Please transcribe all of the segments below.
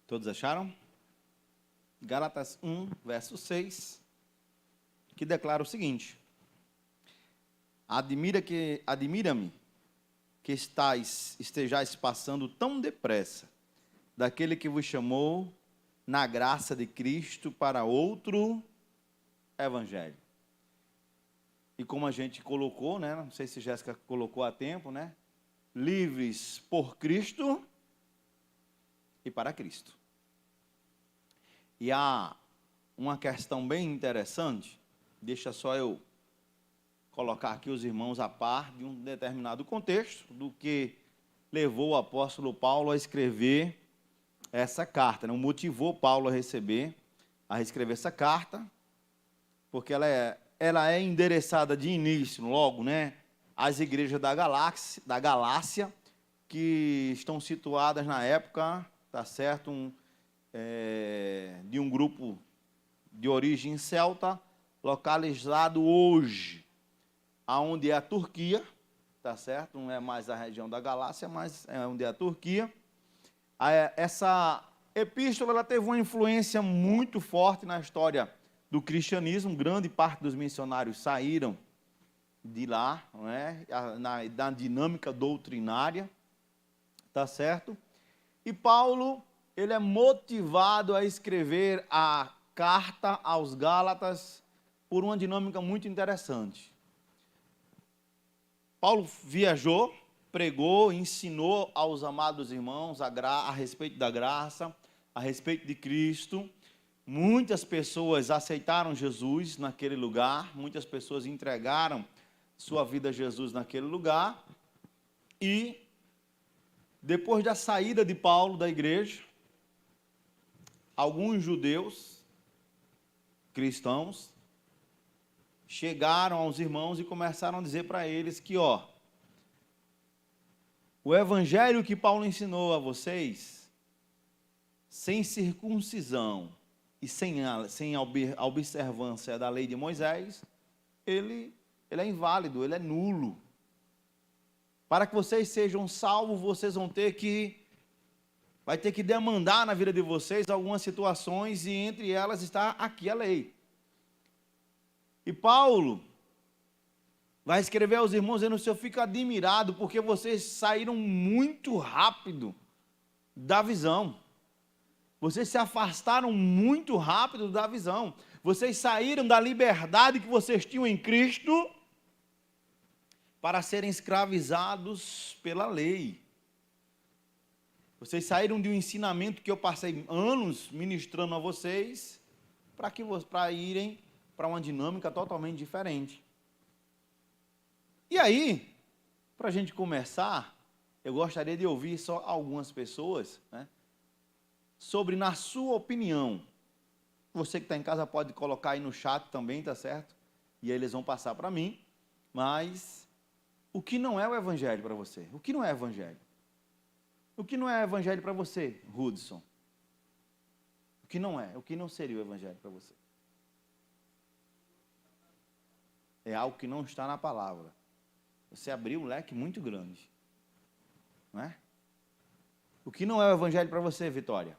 Todos acharam? Gálatas 1, verso 6, que declara o seguinte: admira-me que estejais passando tão depressa daquele que vos chamou na graça de Cristo para outro evangelho. E como a gente colocou, né? Não sei se Jéssica colocou a tempo, né? Livres por Cristo e para Cristo. E há uma questão bem interessante, deixa só eu colocar aqui os irmãos a par de um determinado contexto do que levou o apóstolo Paulo a escrever essa carta, né? Motivou Paulo a escrever essa carta, porque ela é endereçada de início, logo, né, às igrejas da Galácia, que estão situadas na época, tá certo, de um grupo de origem celta, localizado hoje, aonde é a Turquia, tá certo? Não é mais a região da Galácia, mas é onde é a Turquia. Essa epístola ela teve uma influência muito forte na história do cristianismo. Grande parte dos missionários saíram de lá, não é? Na dinâmica doutrinária, tá certo? E Paulo, ele é motivado a escrever a carta aos Gálatas por uma dinâmica muito interessante. Paulo viajou, pregou, ensinou aos amados irmãos a respeito da graça, a respeito de Cristo. Muitas pessoas aceitaram Jesus naquele lugar, muitas pessoas entregaram sua vida a Jesus naquele lugar. E depois da saída de Paulo da igreja, alguns judeus cristãos chegaram aos irmãos e começaram a dizer para eles que, o evangelho que Paulo ensinou a vocês, sem circuncisão e sem a observância da lei de Moisés, ele é inválido, ele é nulo. Para que vocês sejam salvos, vocês vai ter que demandar na vida de vocês algumas situações, e entre elas está aqui a lei. E Paulo vai escrever aos irmãos dizendo: eu fico admirado, porque vocês saíram muito rápido da visão. Vocês se afastaram muito rápido da visão. Vocês saíram da liberdade que vocês tinham em Cristo para serem escravizados pela lei. Vocês saíram de um ensinamento que eu passei anos ministrando a vocês para irem para uma dinâmica totalmente diferente. E aí, para a gente começar, eu gostaria de ouvir só algumas pessoas, né, sobre, na sua opinião, você que está em casa pode colocar aí no chat também, tá certo? E aí eles vão passar para mim, mas o que não é o evangelho para você? O que não é evangelho? O que não é evangelho para você, Hudson? O que não é? O que não seria o evangelho para você? É algo que não está na palavra. Você abriu um leque muito grande, não é? O que não é o evangelho para você, Vitória?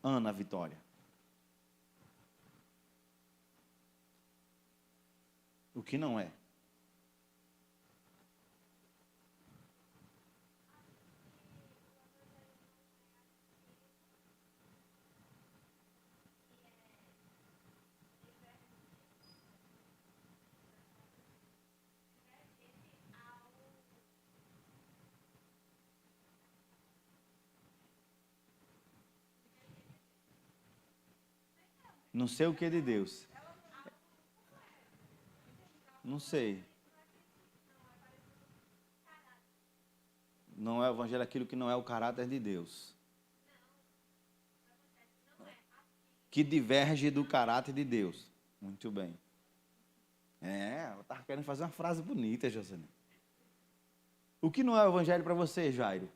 Ana Vitória. O que não é? Não sei o que é de Deus. Não sei. Não é o evangelho aquilo que não é o caráter de Deus. Que diverge do caráter de Deus. Muito bem. Eu estava querendo fazer uma frase bonita, José. O que não é o evangelho para você, Jairo?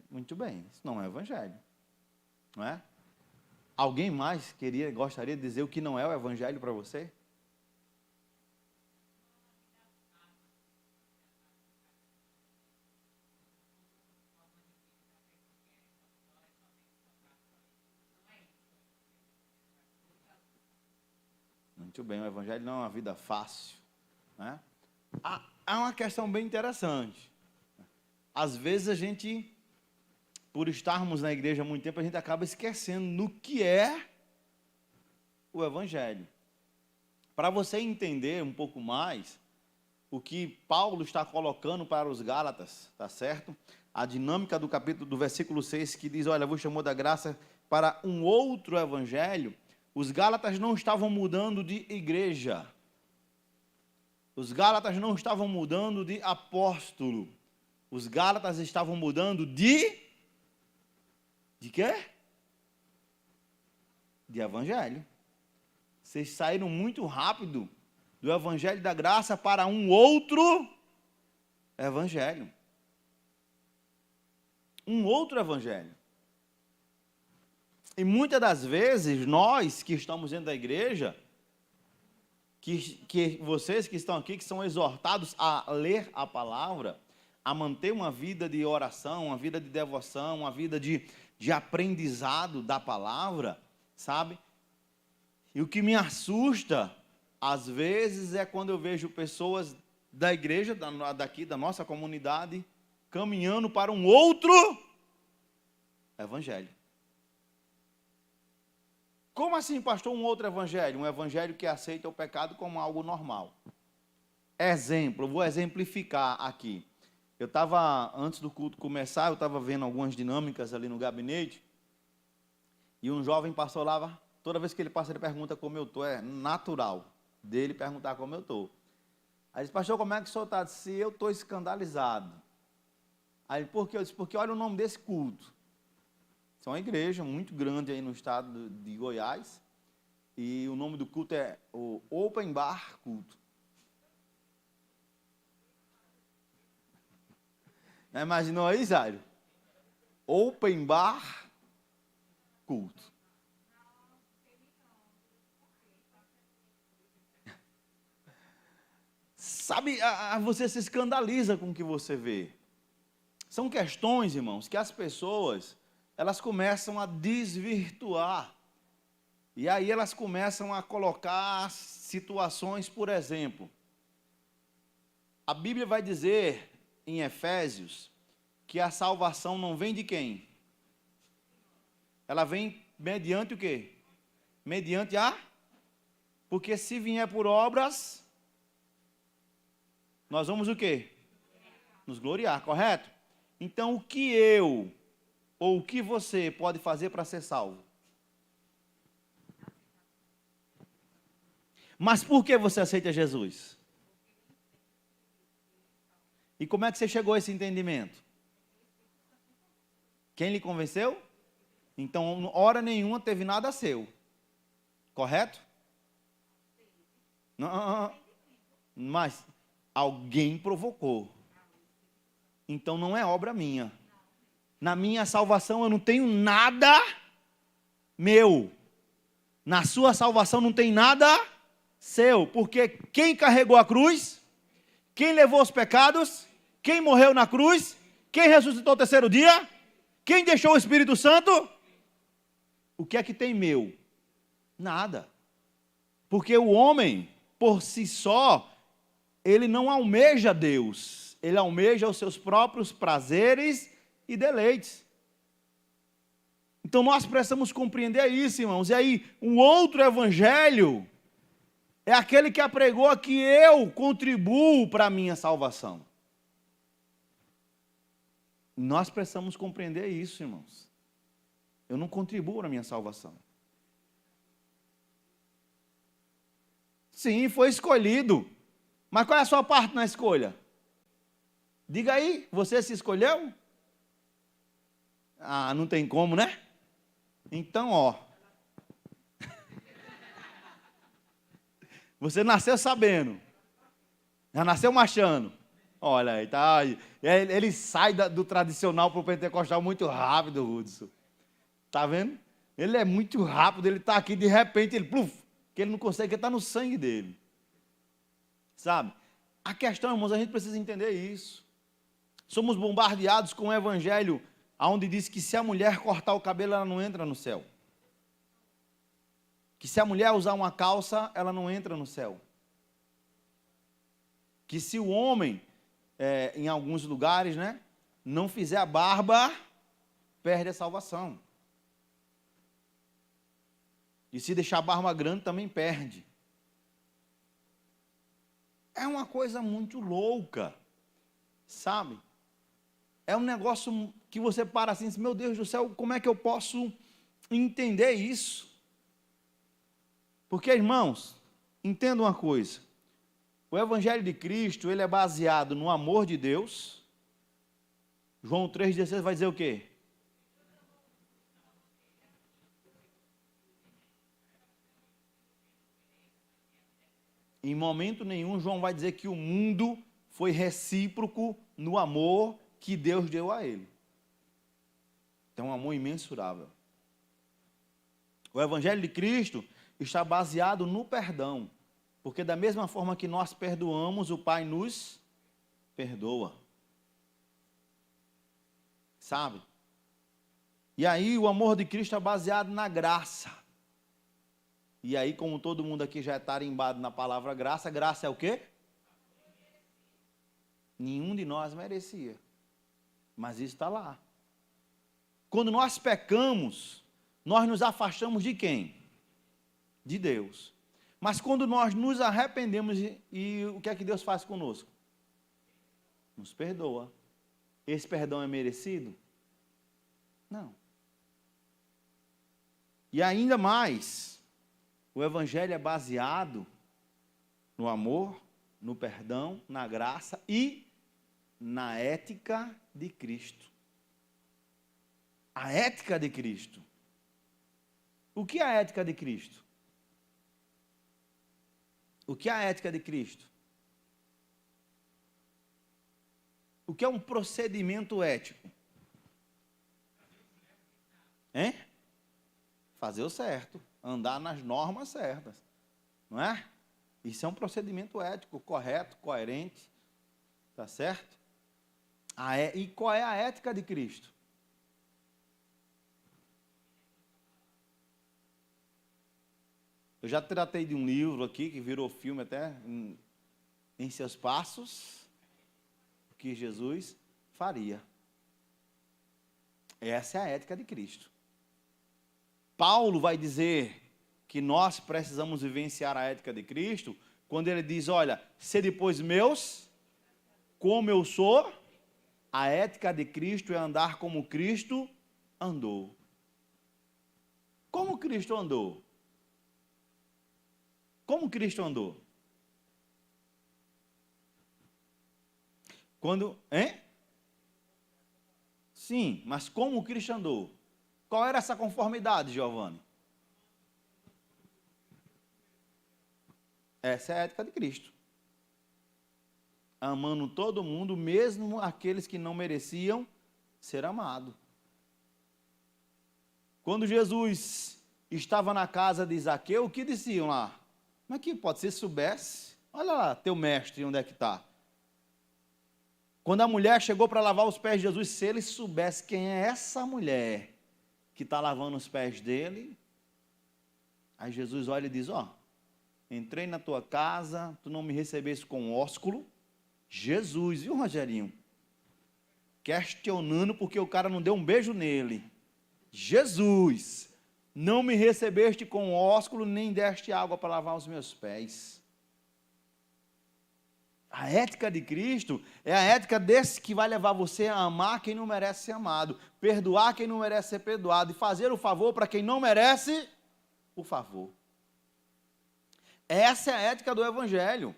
Muito bem, isso não é evangelho, não é? Alguém mais gostaria de dizer o que não é o evangelho para você? Muito bem, o evangelho não é uma vida fácil, né? Há uma questão bem interessante. Às vezes a gente, por estarmos na igreja há muito tempo, a gente acaba esquecendo do que é o evangelho. Para você entender um pouco mais o que Paulo está colocando para os Gálatas, tá certo? A dinâmica do capítulo, do versículo 6, que diz, olha, vos chamou da graça para um outro evangelho. Os Gálatas não estavam mudando de igreja. Os Gálatas não estavam mudando de apóstolo. Os Gálatas estavam mudando de quê? De evangelho. Vocês saíram muito rápido do evangelho da graça para um outro evangelho. Um outro evangelho. E muitas das vezes, nós que estamos dentro da igreja, que vocês que estão aqui, que são exortados a ler a palavra, a manter uma vida de oração, uma vida de devoção, uma vida de aprendizado da palavra, sabe? E o que me assusta, às vezes, é quando eu vejo pessoas da igreja, daqui, da nossa comunidade, caminhando para um outro evangelho. Como assim, pastor, um outro evangelho? Um evangelho que aceita o pecado como algo normal. Exemplo, vou exemplificar aqui. Eu estava, antes do culto começar, eu estava vendo algumas dinâmicas ali no gabinete, e um jovem pastor lá, toda vez que ele passa, ele pergunta como eu estou, é natural dele perguntar como eu estou. Aí ele disse, pastor, como é que o senhor está? Se eu estou escandalizado. Aí ele, por quê? Eu disse, porque olha o nome desse culto. Isso é uma igreja muito grande aí no estado de Goiás, e o nome do culto é o Open Bar Culto. Já imaginou aí, Zário? Open Bar Culto. Sabe, você se escandaliza com o que você vê. São questões, irmãos, que as pessoas, elas começam a desvirtuar. E aí elas começam a colocar situações, por exemplo. A Bíblia vai dizer em Efésios que a salvação não vem de quem? Ela vem mediante o quê? Mediante a? Porque se vier por obras, nós vamos o quê? Nos gloriar, correto? Então, o que eu, ou o que você pode fazer para ser salvo? Mas por que você aceita Jesus? E como é que você chegou a esse entendimento? Quem lhe convenceu? Então, hora nenhuma teve nada seu. Correto? Não, mas alguém provocou. Então não é obra minha. Na minha salvação eu não tenho nada meu. Na sua salvação não tem nada seu. Porque quem carregou a cruz, quem levou os pecados, quem morreu na cruz, quem ressuscitou o terceiro dia, quem deixou o Espírito Santo, o que é que tem meu? Nada. Porque o homem, por si só, ele não almeja Deus, ele almeja os seus próprios prazeres e deleites. Então nós precisamos compreender isso, irmãos. E aí, um outro evangelho é aquele que apregou que eu contribuo para a minha salvação. Nós precisamos compreender isso, irmãos. Eu não contribuo para a minha salvação. Sim, foi escolhido. Mas qual é a sua parte na escolha? Diga aí, você se escolheu? Ah, não tem como, né? Então, ó. Você nasceu sabendo. Já nasceu machando. Olha aí, tá. Ele sai do tradicional para o pentecostal muito rápido, Hudson. Tá vendo? Ele é muito rápido, ele está aqui, de repente, ele, pluf, que ele não consegue, que está no sangue dele. Sabe? A questão, irmãos, a gente precisa entender isso. Somos bombardeados com o evangelho, onde diz que se a mulher cortar o cabelo, ela não entra no céu. Que se a mulher usar uma calça, ela não entra no céu. Que se o homem, em alguns lugares, né, não fizer a barba, perde a salvação. E se deixar a barba grande, também perde. É uma coisa muito louca, sabe? É um negócio que você para assim, meu Deus do céu, como é que eu posso entender isso? Porque, irmãos, entenda uma coisa. O Evangelho de Cristo, ele é baseado no amor de Deus. João 3,16 vai dizer o quê? Em momento nenhum, João vai dizer que o mundo foi recíproco no amor que Deus deu a ele. É um amor imensurável. O Evangelho de Cristo está baseado no perdão. Porque da mesma forma que nós perdoamos, o Pai nos perdoa. Sabe? E aí o amor de Cristo é baseado na graça. E aí, como todo mundo aqui já é tarimbado na palavra graça, graça é o quê? Nenhum de nós merecia. Mas isso está lá. Quando nós pecamos, nós nos afastamos de quem? De Deus. Mas quando nós nos arrependemos, e o que é que Deus faz conosco? Nos perdoa. Esse perdão é merecido? Não. E ainda mais, o Evangelho é baseado no amor, no perdão, na graça e na ética de Cristo. A ética de Cristo. O que é a ética de Cristo? O que é a ética de Cristo? O que é um procedimento ético? Hein? Fazer o certo, andar nas normas certas, não é? Isso é um procedimento ético, correto, coerente, tá certo? E qual é a ética de Cristo? Eu já tratei de um livro aqui, que virou filme até, em seus passos, o que Jesus faria. Essa é a ética de Cristo. Paulo vai dizer que nós precisamos vivenciar a ética de Cristo, quando ele diz, olha, sede pois meus, como eu sou. A ética de Cristo é andar como Cristo andou. Como Cristo andou? Como Cristo andou? Hein? Sim, mas como Cristo andou? Qual era essa conformidade, Giovanni? Essa é a ética de Cristo. Amando todo mundo, mesmo aqueles que não mereciam ser amado. Quando Jesus estava na casa de Zaqueu, o que diziam lá? Mas que pode ser, se soubesse, olha lá, teu mestre, onde é que está? Quando a mulher chegou para lavar os pés de Jesus, se ele soubesse quem é essa mulher que está lavando os pés dele, aí Jesus olha e diz, entrei na tua casa, tu não me recebeste com ósculo. Jesus, viu, Rogerinho? Questionando porque o cara não deu um beijo nele. Jesus, não me recebeste com ósculo, nem deste água para lavar os meus pés. A ética de Cristo é a ética desse que vai levar você a amar quem não merece ser amado, perdoar quem não merece ser perdoado e fazer o favor para quem não merece o favor. Essa é a ética do Evangelho.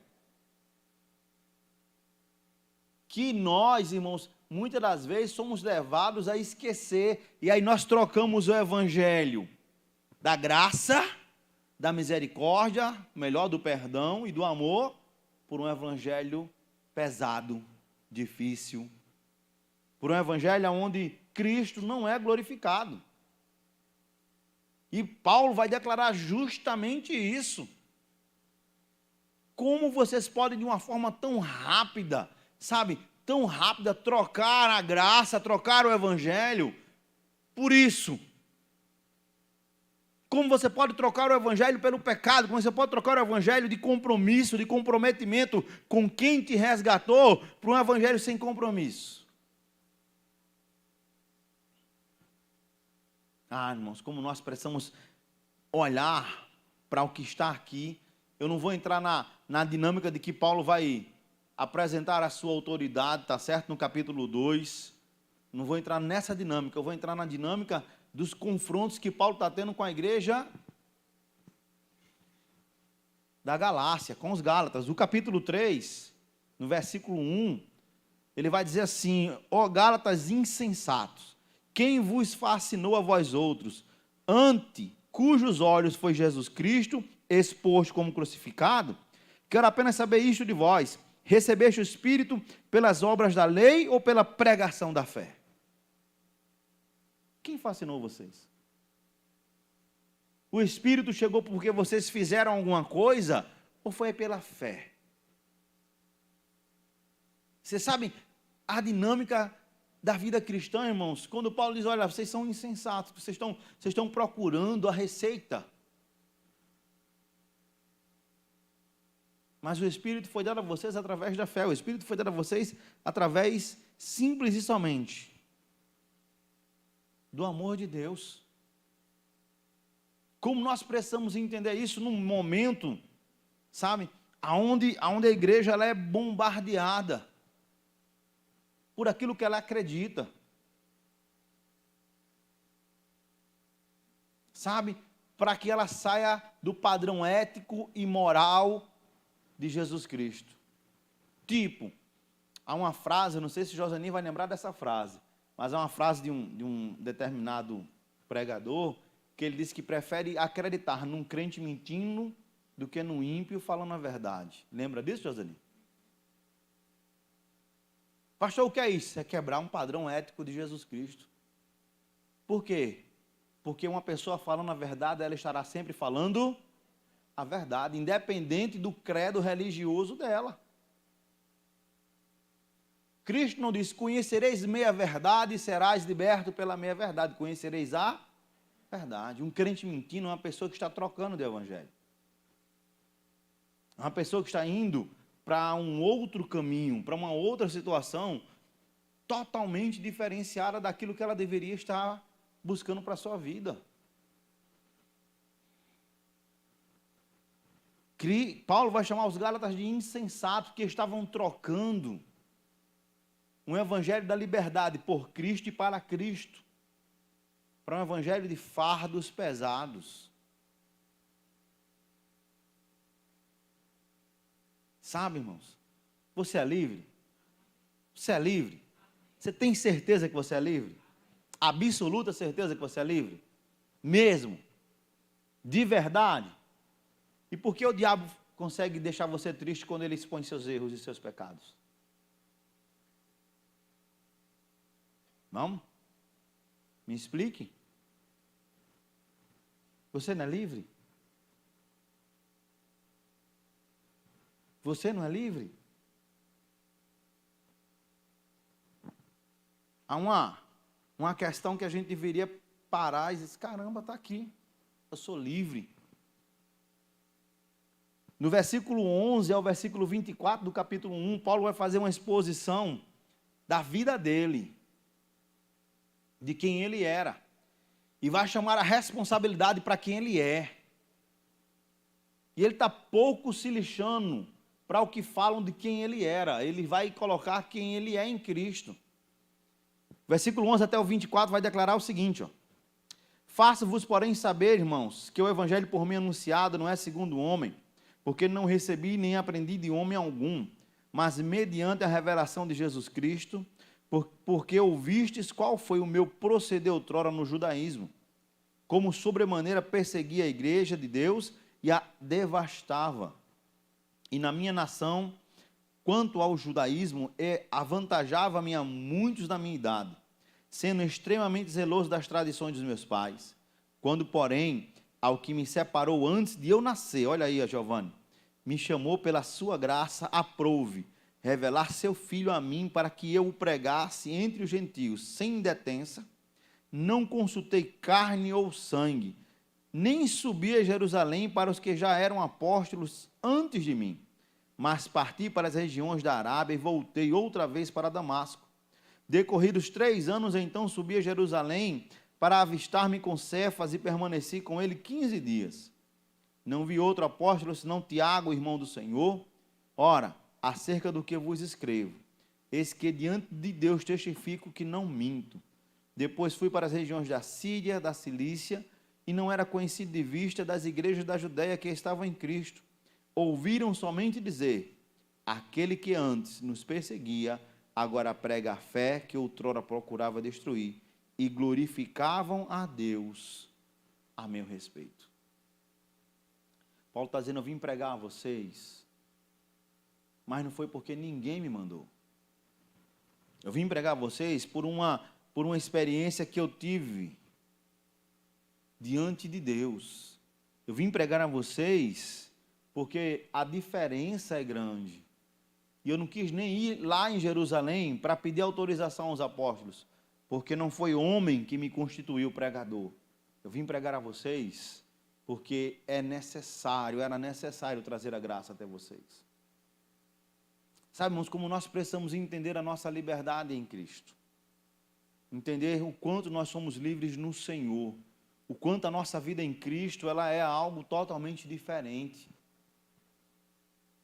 Que nós, irmãos, muitas das vezes somos levados a esquecer, e aí nós trocamos o Evangelho da graça, da misericórdia, melhor, do perdão e do amor, por um Evangelho pesado, difícil, por um Evangelho onde Cristo não é glorificado. E Paulo vai declarar justamente isso. Como vocês podem, de uma forma tão rápida, sabe, tão rápida, trocar a graça, trocar o evangelho por isso? Como você pode trocar o evangelho pelo pecado? Como você pode trocar o evangelho de compromisso, de comprometimento com quem te resgatou, por um evangelho sem compromisso? Irmãos, como nós precisamos olhar para o que está aqui. Eu não vou entrar na dinâmica de que Paulo vai apresentar a sua autoridade, tá certo? No capítulo 2. Não vou entrar nessa dinâmica, eu vou entrar na dinâmica dos confrontos que Paulo está tendo com a igreja da Galácia, com os Gálatas. O capítulo 3, no versículo 1, ele vai dizer assim: ó Gálatas insensatos, quem vos fascinou a vós outros, ante cujos olhos foi Jesus Cristo exposto como crucificado? Quero apenas saber isto de vós: recebeste o Espírito pelas obras da lei ou pela pregação da fé? Quem fascinou vocês? O Espírito chegou porque vocês fizeram alguma coisa ou foi pela fé? Vocês sabem a dinâmica da vida cristã, irmãos? Quando Paulo diz: olha, vocês são insensatos, vocês estão procurando a receita. Mas o Espírito foi dado a vocês através da fé. O Espírito foi dado a vocês através, simples e somente, do amor de Deus. Como nós precisamos entender isso num momento, sabe, aonde a igreja ela é bombardeada por aquilo que ela acredita. Sabe, para que ela saia do padrão ético e moral de Jesus Cristo. Tipo, há uma frase, eu não sei se Josani vai lembrar dessa frase, mas é uma frase de um determinado pregador, que ele disse que prefere acreditar num crente mentindo do que num ímpio falando a verdade. Lembra disso, Josani? Pastor, o que é isso? É quebrar um padrão ético de Jesus Cristo. Por quê? Porque uma pessoa falando a verdade, ela estará sempre falando a verdade, independente do credo religioso dela. Cristo não disse: conhecereis meia verdade e serás liberto pela meia verdade. Conhecereis a verdade. Um crente mentindo é uma pessoa que está trocando de evangelho. É uma pessoa que está indo para um outro caminho, para uma outra situação totalmente diferenciada daquilo que ela deveria estar buscando para a sua vida. Paulo vai chamar os Gálatas de insensatos, que estavam trocando um evangelho da liberdade por Cristo e para Cristo, para um evangelho de fardos pesados. Sabe, irmãos, você é livre? Você é livre? Você tem certeza que você é livre? Absoluta certeza que você é livre? Mesmo? De verdade? E por que o diabo consegue deixar você triste quando ele expõe seus erros e seus pecados? Vamos? Me explique. Você não é livre? Você não é livre? Há uma questão que a gente deveria parar e dizer: caramba, está aqui, eu sou livre. No versículo 11 ao versículo 24 do capítulo 1, Paulo vai fazer uma exposição da vida dele, de quem ele era, e vai chamar a responsabilidade para quem ele é. E ele está pouco se lixando para o que falam de quem ele era. Ele vai colocar quem ele é em Cristo. Versículo 11 até o 24 vai declarar o seguinte: faço-vos, porém, saber, irmãos, que o evangelho por mim anunciado não é segundo o homem, porque não recebi nem aprendi de homem algum, mas mediante a revelação de Jesus Cristo, porque ouvistes qual foi o meu proceder outrora no judaísmo, como sobremaneira perseguia a igreja de Deus e a devastava. E na minha nação, quanto ao judaísmo, avantajava-me a muitos da minha idade, sendo extremamente zeloso das tradições dos meus pais. Quando, porém, ao que me separou antes de eu nascer, olha aí, Giovanni, me chamou pela sua graça, aprouve revelar seu filho a mim para que eu o pregasse entre os gentios, sem detença, não consultei carne ou sangue, nem subi a Jerusalém para os que já eram apóstolos antes de mim, mas parti para as regiões da Arábia e voltei outra vez para Damasco. Decorridos 3 anos, então subi a Jerusalém para avistar-me com Cefas e permaneci com ele 15 dias. Não vi outro apóstolo senão Tiago, irmão do Senhor. Ora, acerca do que vos escrevo, eis que diante de Deus testifico que não minto. Depois fui para as regiões da Síria, da Cilícia, e não era conhecido de vista das igrejas da Judéia que estavam em Cristo. Ouviram somente dizer, aquele que antes nos perseguia, agora prega a fé que outrora procurava destruir, e glorificavam a Deus a meu respeito. Paulo está dizendo, eu vim pregar a vocês, mas não foi porque ninguém me mandou. Eu vim pregar a vocês por uma experiência que eu tive diante de Deus. Eu vim pregar a vocês porque a diferença é grande. E eu não quis nem ir lá em Jerusalém para pedir autorização aos apóstolos, porque não foi homem que me constituiu pregador. Eu vim pregar a vocês porque era necessário trazer a graça até vocês. Sabe, irmãos, como nós precisamos entender a nossa liberdade em Cristo. Entender o quanto nós somos livres no Senhor. O quanto a nossa vida em Cristo, ela é algo totalmente diferente.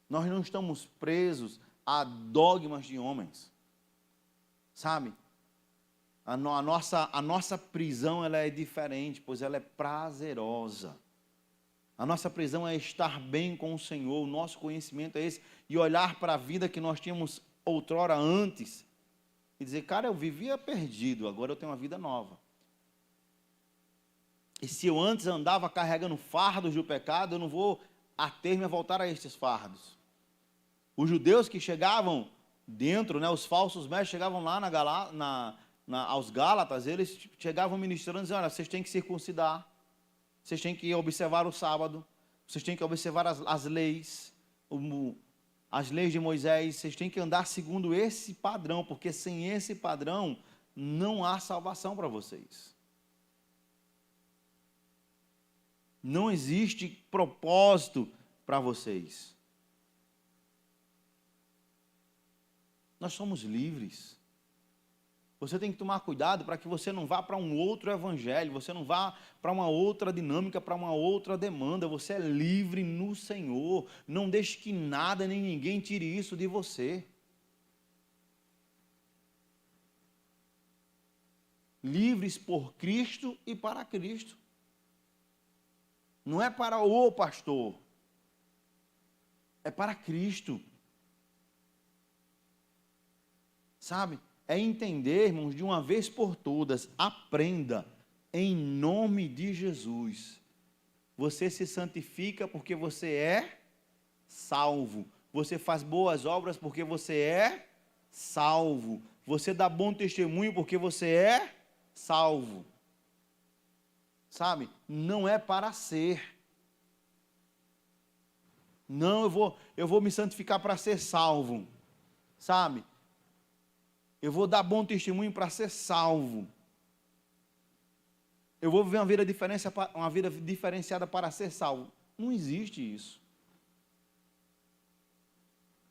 Nós não estamos presos a dogmas de homens. Sabe? A nossa prisão, ela é diferente, pois ela é prazerosa. A nossa prisão é estar bem com o Senhor, o nosso conhecimento é esse, e olhar para a vida que nós tínhamos outrora antes, e dizer, cara, eu vivia perdido, agora eu tenho uma vida nova. E se eu antes andava carregando fardos do pecado, eu não vou ater-me a voltar a estes fardos. Os judeus que chegavam dentro, os falsos mestres chegavam lá aos Gálatas, eles chegavam ministrando, dizendo, olha, vocês têm que circuncidar, vocês têm que observar o sábado, vocês têm que observar as leis, as leis de Moisés, vocês têm que andar segundo esse padrão, porque sem esse padrão não há salvação para vocês. Não existe propósito para vocês. Nós somos livres. Você tem que tomar cuidado para que você não vá para um outro evangelho, você não vá para uma outra dinâmica, para uma outra demanda. Você é livre no Senhor. Não deixe que nada nem ninguém tire isso de você. Livres por Cristo e para Cristo. Não é para o pastor, é para Cristo. Sabe? É entender, irmãos, de uma vez por todas, aprenda, em nome de Jesus. Você se santifica porque você é salvo. Você faz boas obras porque você é salvo. Você dá bom testemunho porque você é salvo. Sabe? Não é para ser. Não, eu vou me santificar para ser salvo. Sabe? Eu vou dar bom testemunho para ser salvo. Eu vou viver uma vida diferenciada para ser salvo. Não existe isso.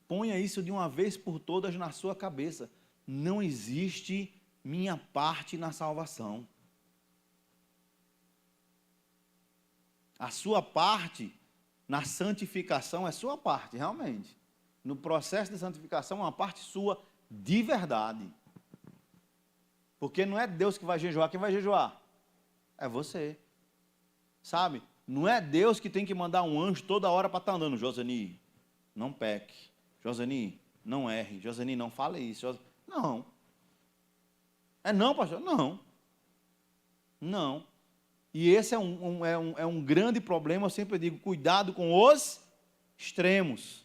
Ponha isso de uma vez por todas na sua cabeça. Não existe minha parte na salvação. A sua parte na santificação é sua parte, realmente. No processo de santificação é uma parte sua de verdade. Porque não é Deus que vai jejuar, quem vai jejuar? É você. Sabe? Não é Deus que tem que mandar um anjo toda hora para estar andando. Josani, não peque. Josani, não erre. Josani, não fale isso. Não. É não, pastor? Não. Não. E esse é um grande problema, eu sempre digo, cuidado com os extremos.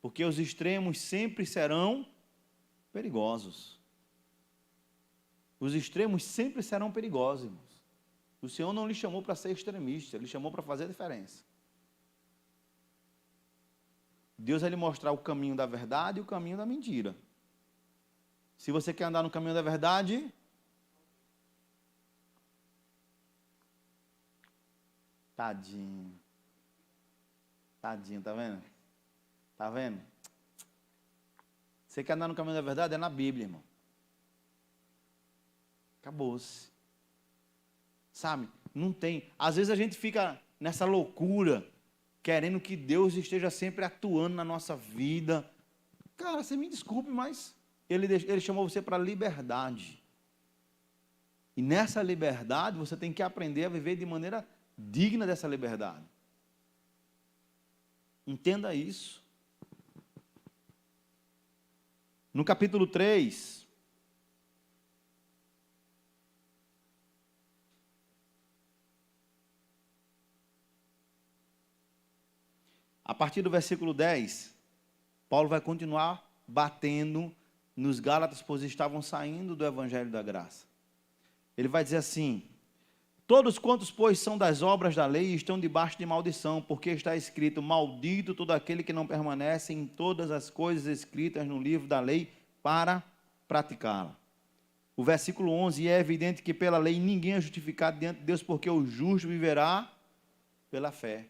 Porque os extremos sempre serão perigosos. Os extremos sempre serão perigosos, irmãos. O Senhor não lhe chamou para ser extremista, Ele chamou para fazer a diferença. Deus vai lhe mostrar o caminho da verdade e o caminho da mentira. Se você quer andar no caminho da verdade, tadinho. Tadinho, tá vendo? Tá vendo? Você quer andar no caminho da verdade? É na Bíblia, irmão. Acabou-se. Sabe? Não tem. Às vezes a gente fica nessa loucura, querendo que Deus esteja sempre atuando na nossa vida. Cara, você me desculpe, mas Ele chamou você para liberdade. E nessa liberdade, você tem que aprender a viver de maneira digna dessa liberdade. Entenda isso. No capítulo 3, a partir do versículo 10, Paulo vai continuar batendo nos Gálatas, pois estavam saindo do Evangelho da Graça. Ele vai dizer assim: todos quantos, pois, são das obras da lei, estão debaixo de maldição, porque está escrito: maldito todo aquele que não permanece em todas as coisas escritas no livro da lei para praticá-la. O versículo 11, é evidente que pela lei ninguém é justificado diante de Deus, porque o justo viverá pela fé.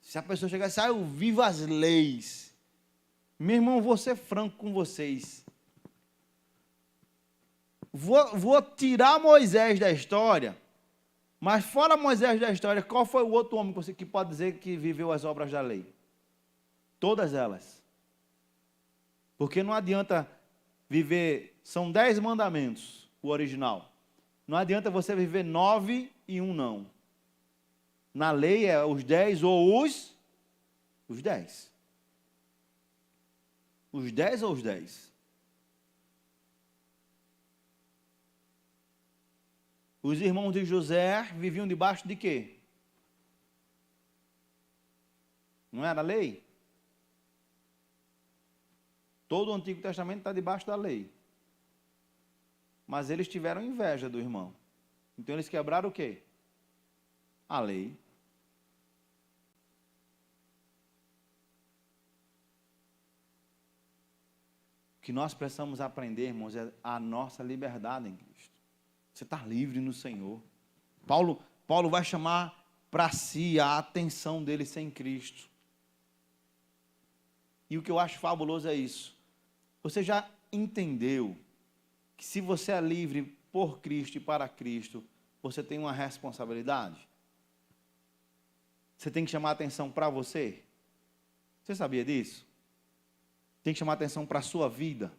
Se a pessoa chegar e dizer: eu vivo as leis, meu irmão, vou ser franco com vocês. Vou tirar Moisés da história, mas fora Moisés da história, qual foi o outro homem que pode dizer que viveu as obras da lei? Todas elas. Porque não adianta viver, são 10 mandamentos, o original. Não adianta você viver 9 e 1 não. Na lei é os 10 ou os 10. Os 10 ou os 10. Os irmãos de José viviam debaixo de quê? Não era a lei? Todo o Antigo Testamento está debaixo da lei. Mas eles tiveram inveja do irmão. Então eles quebraram o quê? A lei. O que nós precisamos aprender, irmãos, é a nossa liberdade em Cristo. Você está livre no Senhor. Paulo vai chamar para si a atenção dele sem Cristo. E o que eu acho fabuloso é isso. Você já entendeu que se você é livre por Cristo e para Cristo, você tem uma responsabilidade? Você tem que chamar a atenção para você? Você sabia disso? Tem que chamar a atenção para a sua vida.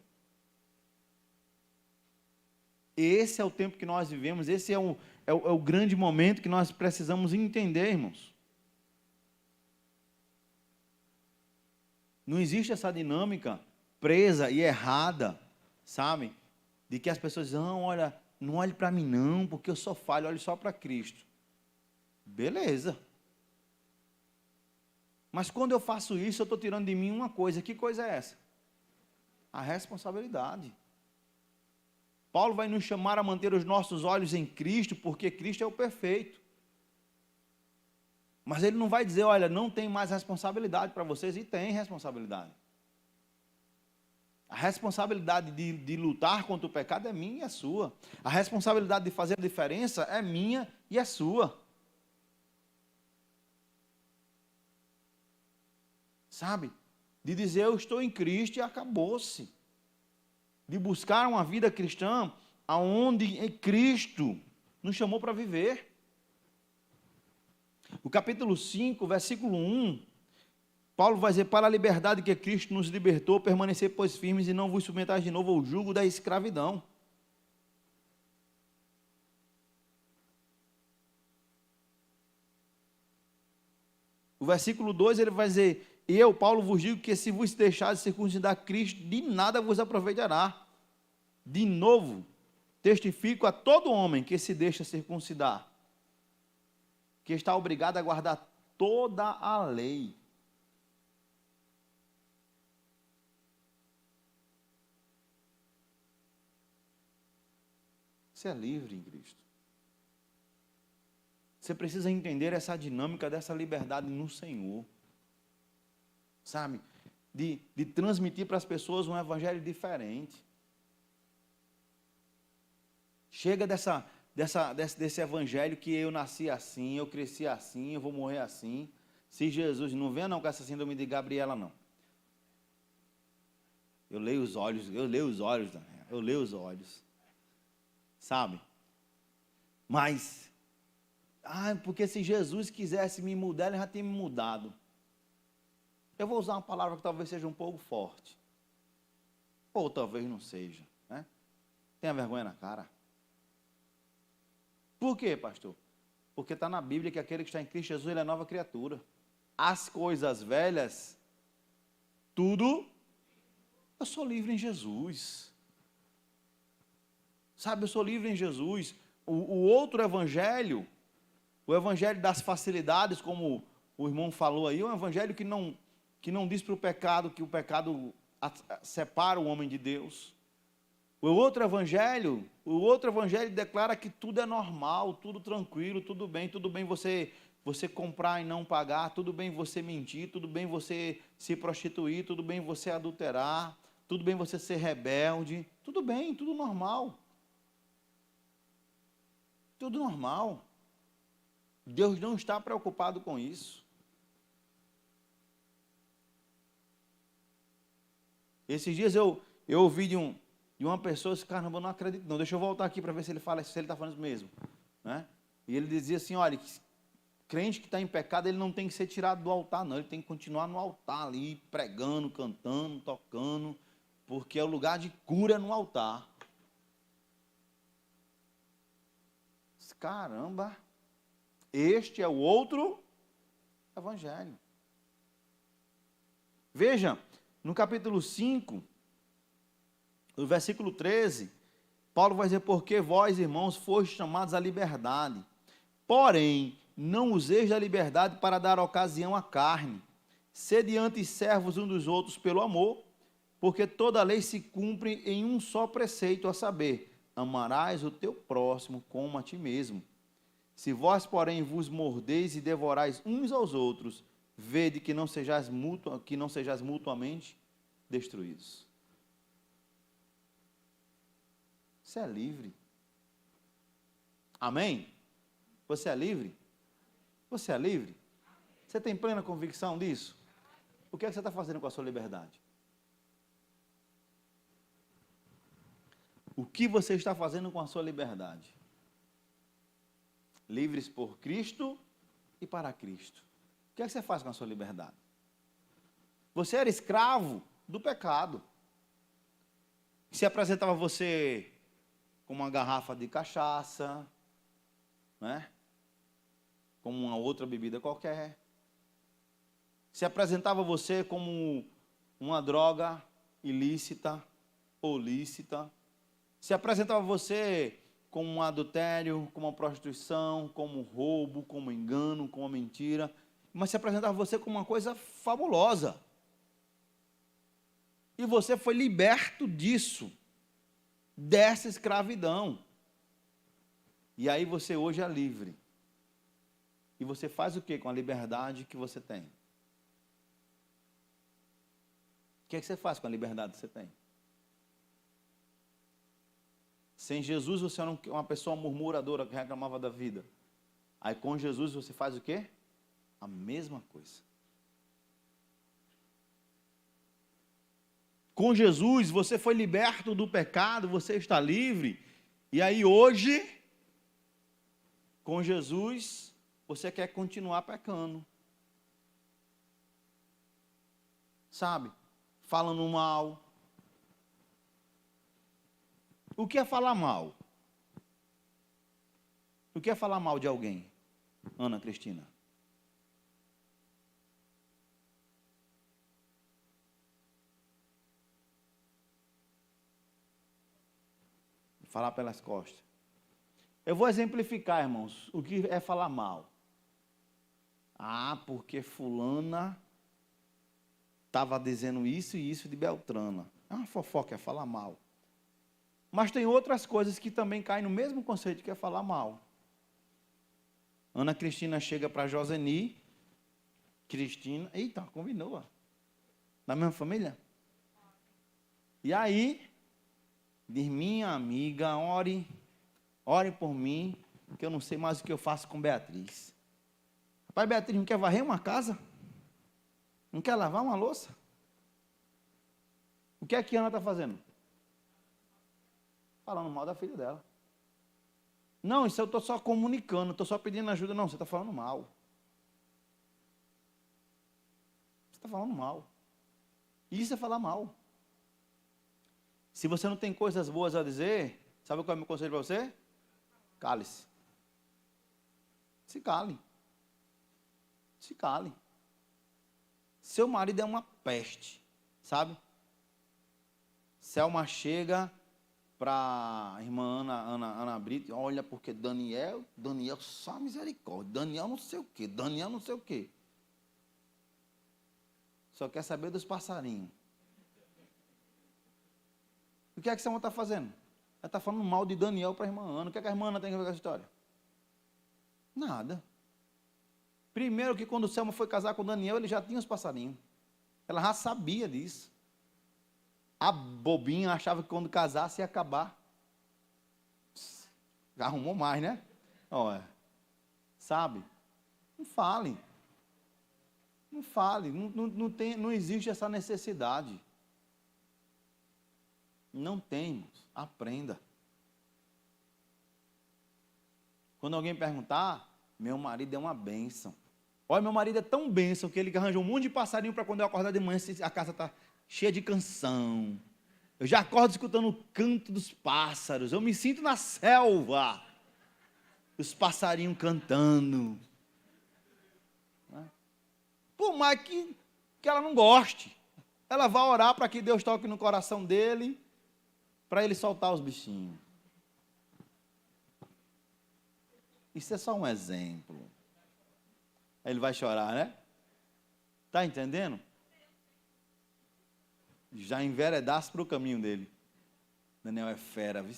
Esse é o tempo que nós vivemos, esse é o grande momento que nós precisamos entender, irmãos. Não existe essa dinâmica presa e errada, sabe? De que as pessoas dizem: não, olha, não olhe para mim não, porque eu sou falho, olhe só para Cristo. Beleza. Mas quando eu faço isso, eu estou tirando de mim uma coisa. Que coisa é essa? A responsabilidade. Paulo vai nos chamar a manter os nossos olhos em Cristo, porque Cristo é o perfeito. Mas ele não vai dizer: olha, não tem mais responsabilidade para vocês. E tem responsabilidade. A responsabilidade de lutar contra o pecado é minha e é sua. A responsabilidade de fazer a diferença é minha e é sua. Sabe? De dizer: eu estou em Cristo e acabou-se. De buscar uma vida cristã aonde em Cristo nos chamou para viver. O capítulo 5, versículo 1, Paulo vai dizer: para a liberdade que Cristo nos libertou, permanecer, pois, firmes e não vos submetais de novo ao jugo da escravidão. O versículo 2, ele vai dizer: e eu, Paulo, vos digo que se vos deixar de circuncidar Cristo, de nada vos aproveitará. De novo, testifico a todo homem que se deixa circuncidar, que está obrigado a guardar toda a lei. Você é livre em Cristo. Você precisa entender essa dinâmica dessa liberdade no Senhor. Sabe? De transmitir para as pessoas um evangelho diferente. Chega desse evangelho que eu nasci assim, eu cresci assim, eu vou morrer assim. Se Jesus, não venha não com essa síndrome de Gabriela, não. Eu leio os olhos, Daniel, eu leio os olhos. Sabe? Mas, porque se Jesus quisesse me mudar, ele já tinha me mudado. Eu vou usar uma palavra que talvez seja um pouco forte. Ou talvez não seja, né? Tenha vergonha na cara. Por quê, pastor? Porque está na Bíblia que aquele que está em Cristo Jesus, ele é nova criatura. As coisas velhas, tudo, eu sou livre em Jesus. Sabe, eu sou livre em Jesus. O outro evangelho, o evangelho das facilidades, como o irmão falou aí, é um evangelho que não diz para o pecado que o pecado separa o homem de Deus. O outro evangelho declara que tudo é normal, tudo tranquilo, tudo bem você comprar e não pagar, tudo bem você mentir, tudo bem você se prostituir, tudo bem você adulterar, tudo bem você ser rebelde, tudo bem, tudo normal. Tudo normal. Deus não está preocupado com isso. Esses dias eu ouvi de uma pessoa, caramba, eu não acredito não, deixa eu voltar aqui para ver se ele está falando isso mesmo, né? E ele dizia assim, olha, crente que está em pecado, ele não tem que ser tirado do altar não, ele tem que continuar no altar ali, pregando, cantando, tocando, porque é o lugar de cura no altar. Caramba, este é o outro evangelho. Veja, no capítulo 5, no versículo 13, Paulo vai dizer, porque vós, irmãos, fostes chamados à liberdade, porém, não useis da liberdade para dar ocasião à carne, sede antes servos uns dos outros pelo amor, porque toda a lei se cumpre em um só preceito, a saber, amarás o teu próximo como a ti mesmo. Se vós, porém, vos mordeis e devorais uns aos outros, vede que não sejais mutuamente destruídos. Você é livre. Amém? Você é livre? Você é livre? Você tem plena convicção disso? O que é que você está fazendo com a sua liberdade? O que você está fazendo com a sua liberdade? Livres por Cristo e para Cristo. O que é que você faz com a sua liberdade? Você era escravo do pecado. Se apresentava você como uma garrafa de cachaça, né? Como uma outra bebida qualquer. Se apresentava você como uma droga ilícita ou lícita. Se apresentava você como um adultério, como uma prostituição, como um roubo, como um engano, como uma mentira. Mas se apresentava você como uma coisa fabulosa. E você foi liberto disso, dessa escravidão. E aí você hoje é livre. E você faz o que com a liberdade que você tem? O que é que você faz com a liberdade que você tem? Sem Jesus você era uma pessoa murmuradora que reclamava da vida. Aí com Jesus você faz o quê? A mesma coisa. Com Jesus você foi liberto do pecado, você está livre. E aí hoje, com Jesus, você quer continuar pecando. Sabe? Falando mal. O que é falar mal? O que é falar mal de alguém? Ana Cristina. Falar pelas costas. Eu vou exemplificar, irmãos, o que é falar mal. Porque fulana estava dizendo isso e isso de Beltrana. É uma fofoca, é falar mal. Mas tem outras coisas que também caem no mesmo conceito, que é falar mal. Ana Cristina chega para Joseni. Cristina, eita, combinou, ó. Da mesma família? E aí, diz: minha amiga, ore por mim, que eu não sei mais o que eu faço com Beatriz. Rapaz, Beatriz não quer varrer uma casa? Não quer lavar uma louça? O que é que Ana está fazendo? Falando mal da filha dela. Não, isso eu estou só comunicando, estou só pedindo ajuda. Não, você está falando mal. Você está falando mal. Isso é falar mal. Se você não tem coisas boas a dizer, sabe qual é o meu conselho para você? Cale-se. Se cale. Se cale. Seu marido é uma peste, sabe? Selma chega para a irmã Ana Brito: olha, porque Daniel só misericórdia, Daniel não sei o quê. Só quer saber dos passarinhos. O que é que Selma está fazendo? Ela está falando mal de Daniel para a irmã Ana. O que é que a irmã Ana tem a ver com essa história? Nada. Primeiro que quando Selma foi casar com Daniel, ele já tinha os passarinhos. Ela já sabia disso. A bobinha achava que quando casasse ia acabar. Já arrumou mais, né? Olha, sabe? Não fale. Não fale. Não existe essa necessidade. Não temos. Aprenda. Quando alguém perguntar: meu marido é uma bênção. Olha, meu marido é tão bênção que ele arranjou um monte de passarinho para quando eu acordar de manhã, a casa está cheia de canção. Eu já acordo escutando o canto dos pássaros. Eu me sinto na selva. Os passarinhos cantando. Por mais que ela não goste, ela vai orar para que Deus toque no coração dele, para ele soltar os bichinhos. Isso é só um exemplo. Aí ele vai chorar, né? Está entendendo? Já enveredasse para o caminho dele. Daniel é fera, viu?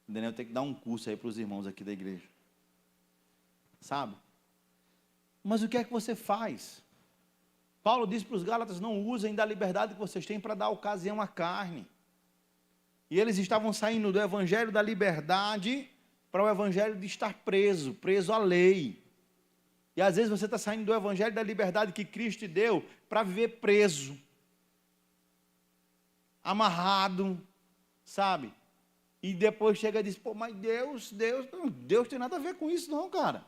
Daniel tem que dar um curso aí para os irmãos aqui da igreja. Sabe? Mas o que é que você faz? Paulo diz para os Gálatas: não usem da liberdade que vocês têm para dar ocasião à carne. E eles estavam saindo do evangelho da liberdade para o evangelho de estar preso à lei. E às vezes você está saindo do evangelho da liberdade que Cristo te deu para viver preso, amarrado, sabe? E depois chega e diz: pô, mas Deus tem nada a ver com isso não, cara.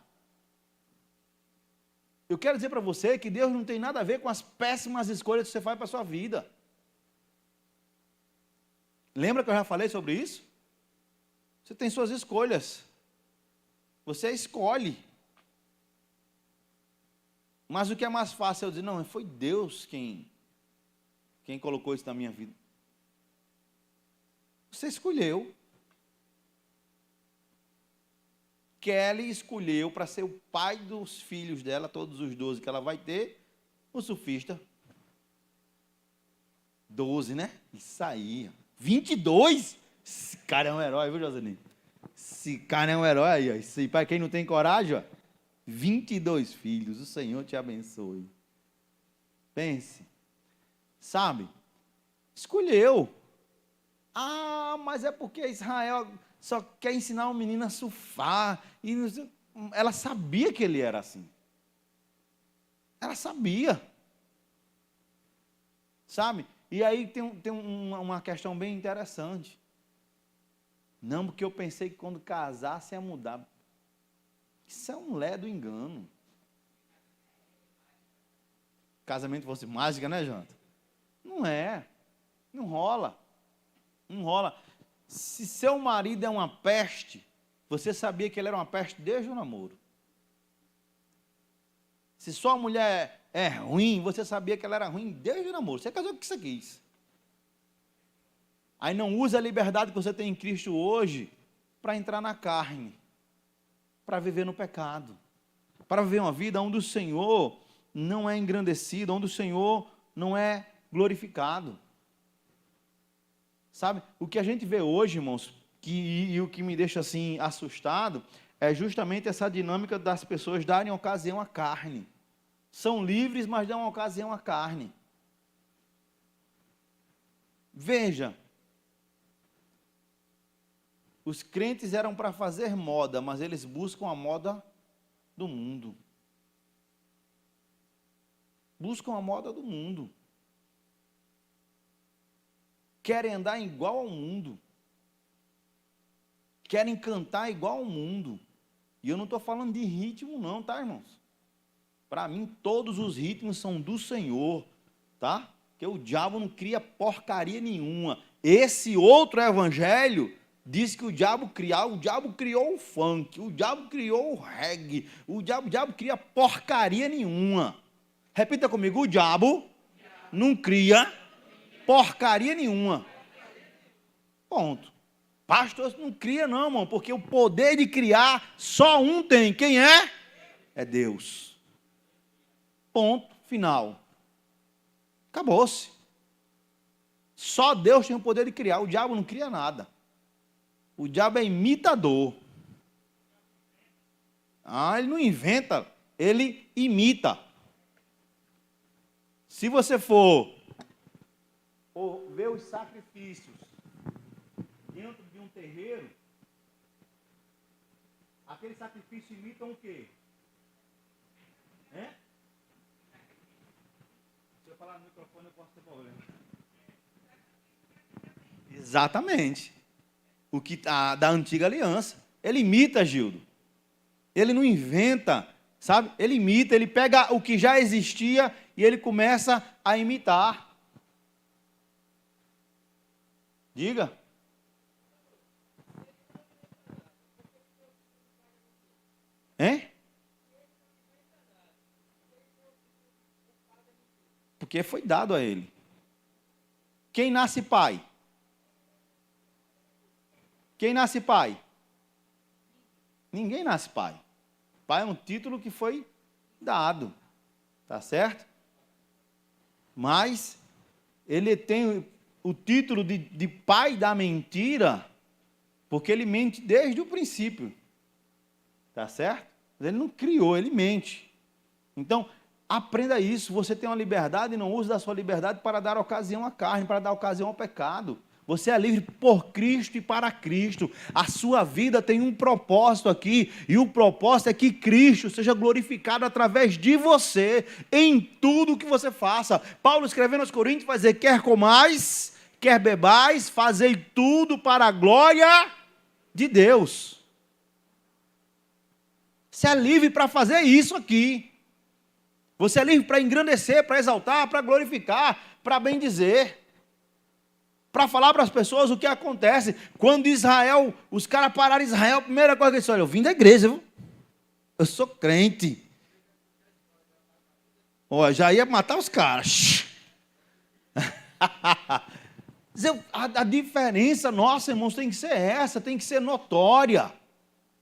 Eu quero dizer para você que Deus não tem nada a ver com as péssimas escolhas que você faz para a sua vida. Lembra que eu já falei sobre isso? Você tem suas escolhas. Você escolhe. Mas o que é mais fácil é eu dizer: não, foi Deus quem colocou isso na minha vida. Você escolheu. Kelly escolheu para ser o pai dos filhos dela, todos os 12 que ela vai ter, o surfista. 12, né? Isso aí. 22? Esse cara é um herói, viu, Joselino? Esse cara é um herói aí, ó. Isso aí, para quem não tem coragem, ó. 22 filhos, o Senhor te abençoe. Pense. Sabe? Escolheu. Ah, mas é porque Israel só quer ensinar o menino a surfar. E ela sabia que ele era assim. Ela sabia. Sabe? E aí tem uma questão bem interessante. Não, porque eu pensei que quando casasse ia mudar. Isso é um lé do engano. Casamento fosse mágica, né, Janta? Não é. Não rola. Não rola. Se seu marido é uma peste, você sabia que ele era uma peste desde o namoro. Se sua mulher é ruim, você sabia que ela era ruim desde o namoro. Você casou com o que você quis. Aí não usa a liberdade que você tem em Cristo hoje para entrar na carne, para viver no pecado, para viver uma vida onde o Senhor não é engrandecido, onde o Senhor não é glorificado. Sabe? O que a gente vê hoje, irmãos, e o que me deixa assim assustado, é justamente essa dinâmica das pessoas darem ocasião à carne. São livres, mas dão ocasião à carne. Veja, os crentes eram para fazer moda, mas eles buscam a moda do mundo. Buscam a moda do mundo. Querem andar igual ao mundo. Querem cantar igual ao mundo. E eu não estou falando de ritmo não, tá, irmãos? Para mim, todos os ritmos são do Senhor, tá? Porque o diabo não cria porcaria nenhuma. Esse outro evangelho diz que o diabo criou o funk, o diabo criou o reggae, o diabo cria porcaria nenhuma. Repita comigo, o diabo não cria porcaria nenhuma. Ponto. Pastor, não cria não, irmão, porque o poder de criar só um tem. Quem é? É Deus. Ponto, final. Acabou-se. Só Deus tem o poder de criar. O diabo não cria nada. O diabo é imitador. Ele não inventa, ele imita. Se você for ver os sacrifícios dentro de um terreiro, aquele sacrifício imitam o quê? Se eu falar no microfone, eu posso ter problema. Exatamente. O que da antiga aliança. Ele imita, Gildo. Ele não inventa, sabe? Ele imita, ele pega o que já existia e ele começa a imitar. Diga. Porque foi dado a ele. Quem nasce pai? Quem nasce pai? Ninguém nasce pai. Pai é um título que foi dado. Tá certo? Mas ele tem o título de pai da mentira, porque ele mente desde o princípio. Tá certo? Mas ele não criou, ele mente. Então, aprenda isso. Você tem uma liberdade e não use da sua liberdade para dar ocasião à carne, para dar ocasião ao pecado. Você é livre por Cristo e para Cristo. A sua vida tem um propósito aqui, e o propósito é que Cristo seja glorificado através de você, em tudo que você faça. Paulo, escrevendo aos Coríntios, vai dizer: quer comais, quer bebais, fazei tudo para a glória de Deus. Você é livre para fazer isso aqui. Você é livre para engrandecer, para exaltar, para glorificar, para bendizer. Para falar para as pessoas o que acontece. Quando Israel, os caras pararam em Israel, a primeira coisa que eles disseram: eu vim da igreja, viu? Eu sou crente. Já ia matar os caras. A diferença nossa, irmãos, tem que ser essa, tem que ser notória.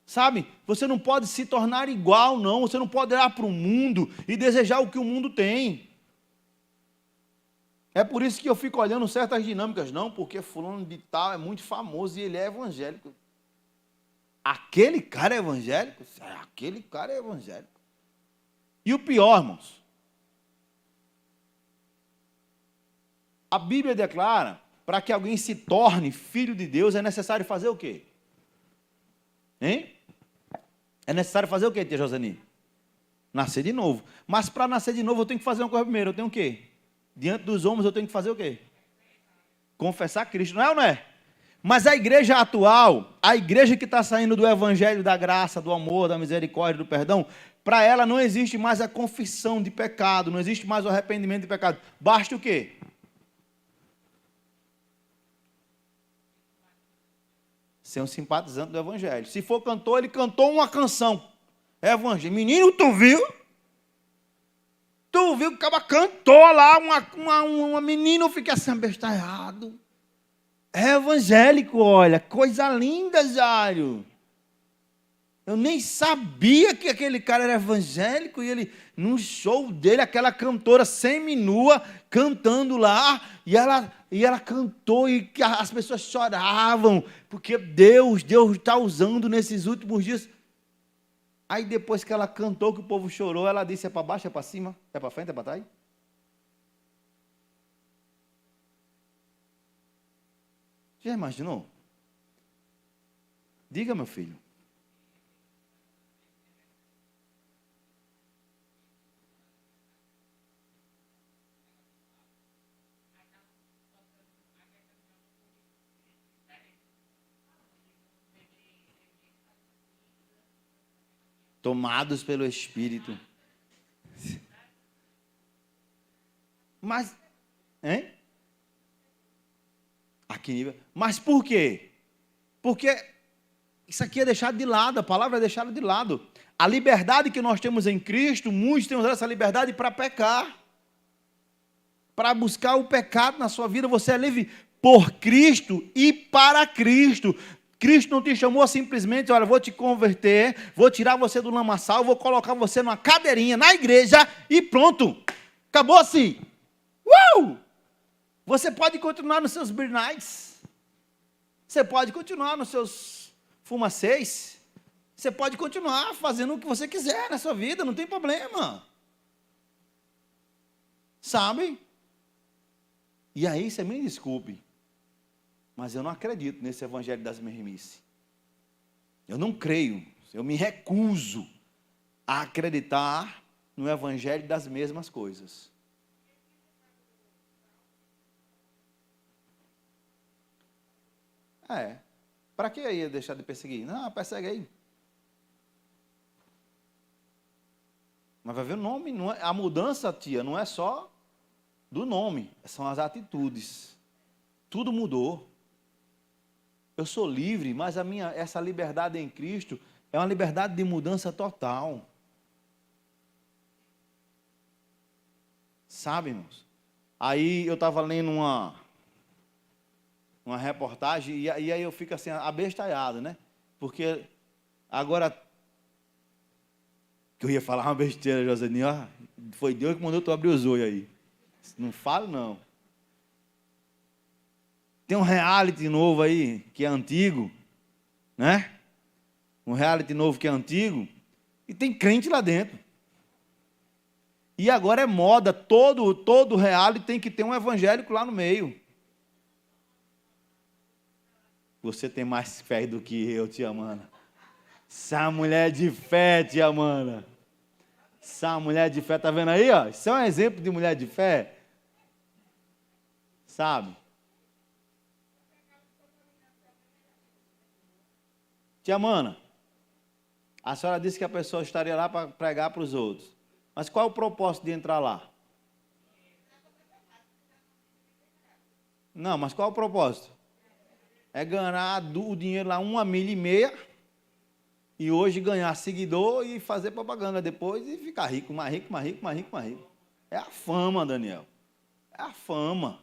Sabe? Você não pode se tornar igual, não. Você não pode olhar para o mundo e desejar o que o mundo tem. É por isso que eu fico olhando certas dinâmicas. Não, porque fulano de tal é muito famoso e ele é evangélico. Aquele cara é evangélico? Aquele cara é evangélico. E o pior, irmãos, a Bíblia declara, para que alguém se torne filho de Deus, é necessário fazer o quê? É necessário fazer o quê, tia Josani? Nascer de novo. Mas para nascer de novo eu tenho que fazer uma coisa primeiro. Eu tenho o quê? Diante dos homens eu tenho que fazer o quê? Confessar Cristo, não é ou não é? Mas a igreja atual, a igreja que está saindo do evangelho da graça, do amor, da misericórdia, do perdão, para ela não existe mais a confissão de pecado, não existe mais o arrependimento de pecado. Basta o quê? Ser um simpatizante do evangelho. Se for cantor, ele cantou uma canção. Evangelho. Menino, tu viu? Tu viu que o cara cantou lá, uma menina, eu fiquei assim, está errado. É evangélico, olha, coisa linda, Jário. Eu nem sabia que aquele cara era evangélico, e ele, num show dele, aquela cantora seminua, cantando lá, e ela cantou, e as pessoas choravam, porque Deus está usando nesses últimos dias. Aí depois que ela cantou, que o povo chorou, ela disse: é para baixo, é para cima, é para frente, é para trás? Já imaginou? Diga, meu filho. Tomados pelo Espírito. Mas, hein? A que nível? Mas por quê? Porque isso aqui é deixado de lado, a palavra é deixada de lado. A liberdade que nós temos em Cristo, muitos têm usado essa liberdade para pecar, para buscar o pecado na sua vida. Você é livre por Cristo e para Cristo. Cristo não te chamou simplesmente: olha, vou te converter, vou tirar você do lamaçal, vou colocar você numa cadeirinha na igreja e pronto, acabou assim. Você pode continuar nos seus beer nights, você pode continuar nos seus fumacês, você pode continuar fazendo o que você quiser na sua vida, não tem problema. Sabe? E aí, você me desculpe, mas eu não acredito nesse evangelho das mesmices. Eu não creio, eu me recuso a acreditar no evangelho das mesmas coisas. Para que ia deixar de perseguir? Não, persegue aí. Mas vai ver o nome, não é, a mudança, tia, não é só do nome, são as atitudes. Tudo mudou. Eu sou livre, mas essa liberdade em Cristo é uma liberdade de mudança total. Sabe, irmãos? Aí eu estava lendo uma reportagem, e aí eu fico assim, abestalhado, né? Porque agora, que eu ia falar uma besteira, Joseninho, ó, foi Deus que mandou tu abrir os olhos aí. Não falo, não. Tem um reality novo aí, que é antigo, né? Um reality novo que é antigo, e tem crente lá dentro. E agora é moda, todo reality tem que ter um evangélico lá no meio. Você tem mais fé do que eu, tia Mana. Essa mulher de fé, tia Mana. Essa mulher de fé, tá vendo aí, ó? Isso é um exemplo de mulher de fé. Sabe? Tia Mana, a senhora disse que a pessoa estaria lá para pregar para os outros. Mas qual é o propósito de entrar lá? Não, mas qual é o propósito? É ganhar o dinheiro lá 1,5 milha, e hoje ganhar seguidor e fazer propaganda depois e ficar rico, mais rico, mais rico, mais rico, mais rico. É a fama, Daniel. É a fama.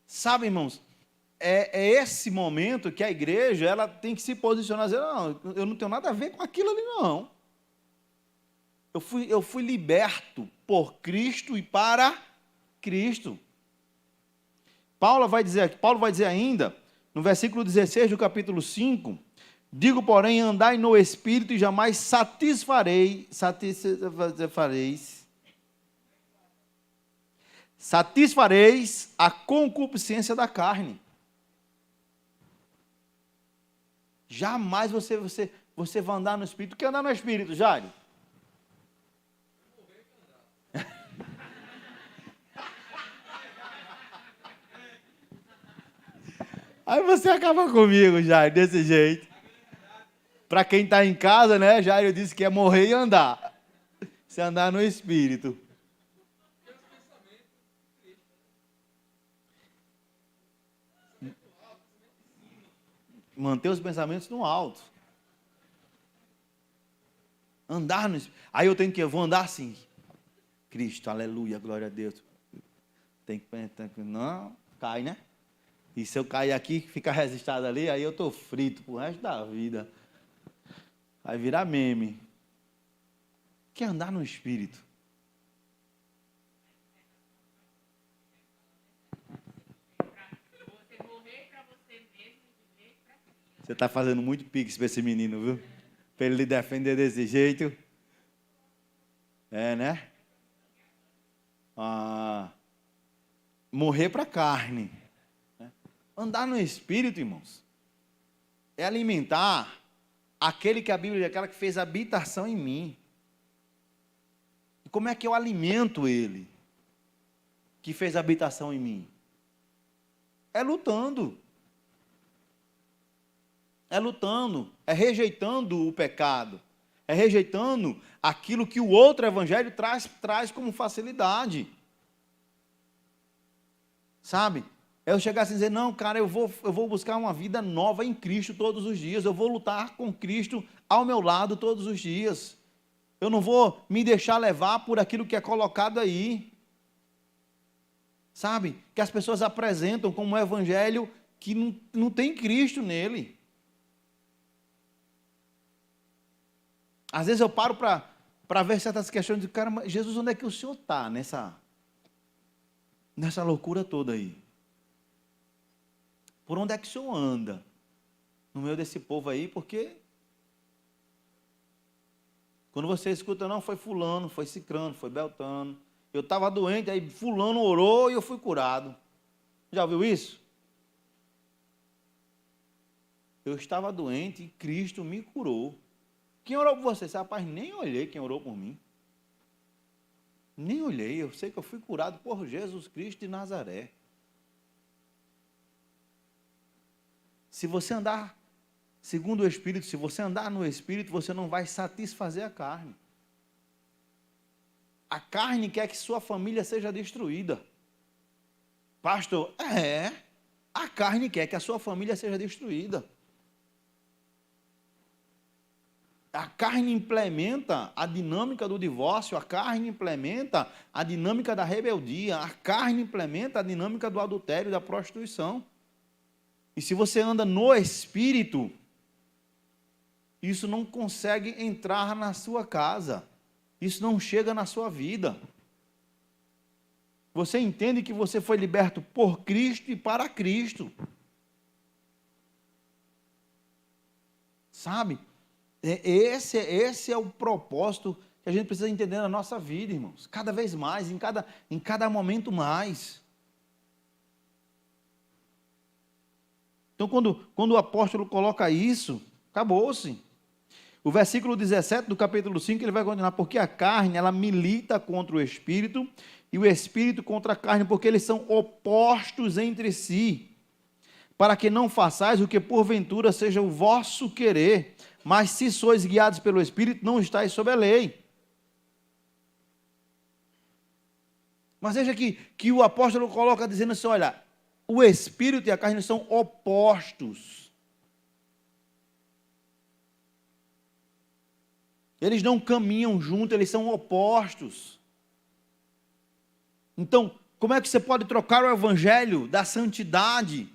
Sabe, irmãos, é esse momento que a igreja ela tem que se posicionar e dizer: não, eu não tenho nada a ver com aquilo ali, não. Eu fui liberto por Cristo e para Cristo. Paulo vai dizer ainda, no versículo 16 do capítulo 5, digo, porém, andai no Espírito e jamais satisfareis a concupiscência da carne. Jamais você vai andar no Espírito. Quer andar no Espírito, Jairo? Aí você acaba comigo, Jairo, desse jeito. Para quem está em casa, né, Jairo disse que é morrer e andar. Se andar no Espírito. Manter os pensamentos no alto. Andar no Espírito. Aí eu vou andar assim. Cristo, aleluia, glória a Deus. Tem que pensar que não, cai, né? E se eu cair aqui, ficar registrado ali, aí eu estou frito pro resto da vida. Vai virar meme. Quer andar no Espírito? Você está fazendo muito pix para esse menino, viu? Para ele lhe defender desse jeito. É, né? Morrer para a carne. Andar no Espírito, irmãos, é alimentar aquele que a Bíblia diz, aquela que fez habitação em mim. E como é que eu alimento ele, que fez habitação em mim? É lutando. É lutando, é rejeitando o pecado, é rejeitando aquilo que o outro evangelho traz como facilidade. Sabe? É eu chegar assim e dizer, não, cara, eu vou buscar uma vida nova em Cristo todos os dias, eu vou lutar com Cristo ao meu lado todos os dias. Eu não vou me deixar levar por aquilo que é colocado aí. Sabe? Que as pessoas apresentam como um evangelho que não tem Cristo nele. Às vezes eu paro para ver certas questões e digo, cara, mas Jesus, onde é que o Senhor está nessa loucura toda aí? Por onde é que o Senhor anda no meio desse povo aí? Porque quando você escuta, não, foi fulano, foi cicrano, foi beltano. Eu estava doente, aí fulano orou e eu fui curado. Já ouviu isso? Eu estava doente e Cristo me curou. Quem orou por você? Rapaz, nem olhei quem orou por mim. Nem olhei, eu sei que eu fui curado por Jesus Cristo de Nazaré. Se você andar segundo o Espírito, se você andar no Espírito, você não vai satisfazer a carne. A carne quer que sua família seja destruída. Pastor, a carne quer que a sua família seja destruída. A carne implementa a dinâmica do divórcio, a carne implementa a dinâmica da rebeldia, a carne implementa a dinâmica do adultério, da prostituição. E se você anda no Espírito, isso não consegue entrar na sua casa, isso não chega na sua vida. Você entende que você foi liberto por Cristo e para Cristo. Sabe? Esse é o propósito que a gente precisa entender na nossa vida, irmãos. Cada vez mais, em cada momento mais. Então, quando o apóstolo coloca isso, acabou-se. O versículo 17 do capítulo 5, ele vai continuar, porque a carne, ela milita contra o Espírito, e o Espírito contra a carne, porque eles são opostos entre si, para que não façais o que porventura seja o vosso querer, mas se sois guiados pelo Espírito, não estáis sob a lei. Mas veja que o apóstolo coloca dizendo assim, olha, o Espírito e a carne são opostos. Eles não caminham juntos, eles são opostos. Então, como é que você pode trocar o evangelho da santidade,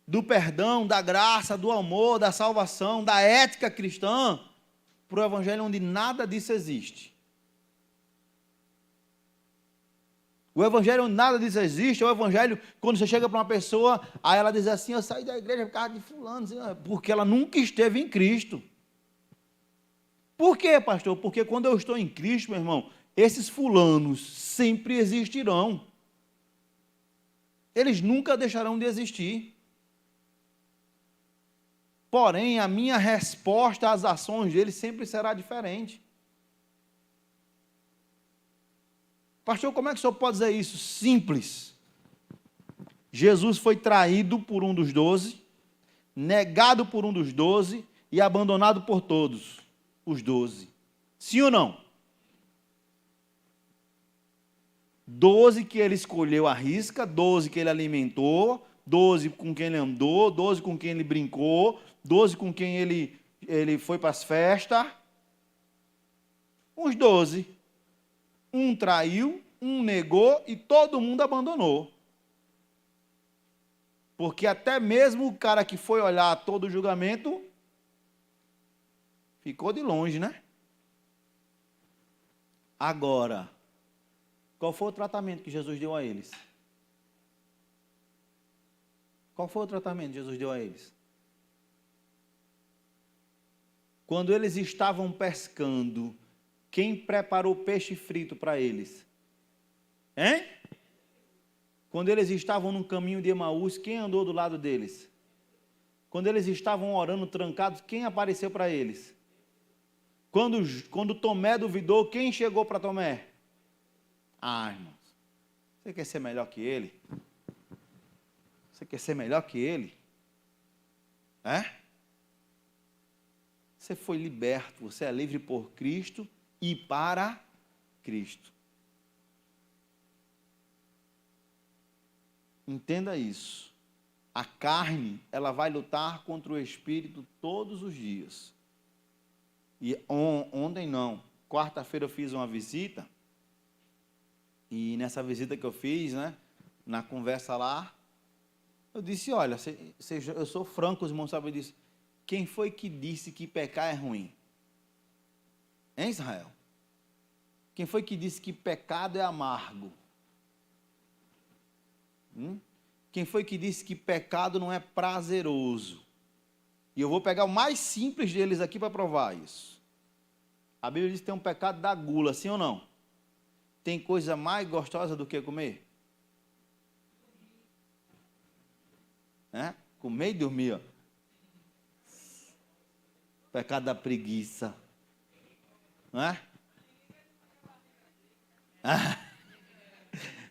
do perdão, da graça, do amor, da salvação, da ética cristã, para o evangelho onde nada disso existe? O evangelho onde nada disso existe é o evangelho quando você chega para uma pessoa, aí ela diz assim, eu saí da igreja por causa de fulano, porque ela nunca esteve em Cristo. Por quê, pastor? Porque quando eu estou em Cristo, meu irmão, esses fulanos sempre existirão. Eles nunca deixarão de existir. Porém, a minha resposta às ações deles sempre será diferente. Pastor, como é que o senhor pode dizer isso? Simples. Jesus foi traído por um dos 12, negado por um dos 12 e abandonado por todos os 12. Sim ou não? 12 que ele escolheu à risca, 12 que ele alimentou, 12 com quem ele andou, 12 com quem ele brincou, 12 com quem ele foi para as festas. Uns 12. Um traiu, um negou e todo mundo abandonou. Porque até mesmo o cara que foi olhar todo o julgamento ficou de longe, né? Agora, qual foi o tratamento que Jesus deu a eles? Qual foi o tratamento que Jesus deu a eles? Quando eles estavam pescando, quem preparou peixe frito para eles? Hein? Quando eles estavam no caminho de Emaús, quem andou do lado deles? Quando eles estavam orando trancados, quem apareceu para eles? Quando Tomé duvidou, quem chegou para Tomé? Ah, irmãos, você quer ser melhor que ele? Você quer ser melhor que ele? É? Você foi liberto, você é livre por Cristo e para Cristo. Entenda isso. A carne, ela vai lutar contra o espírito todos os dias. E ontem não, quarta-feira eu fiz uma visita, e nessa visita que eu fiz, né, na conversa lá, eu disse, olha, eu sou franco, os irmãos sabem disso. Quem foi que disse que pecar é ruim? Em Israel? Quem foi que disse que pecado é amargo? Quem foi que disse que pecado não é prazeroso? E eu vou pegar o mais simples deles aqui para provar isso. A Bíblia diz que tem um pecado da gula, sim ou não? Tem coisa mais gostosa do que comer? Comer e dormir, ó. Pecado da preguiça. Não é?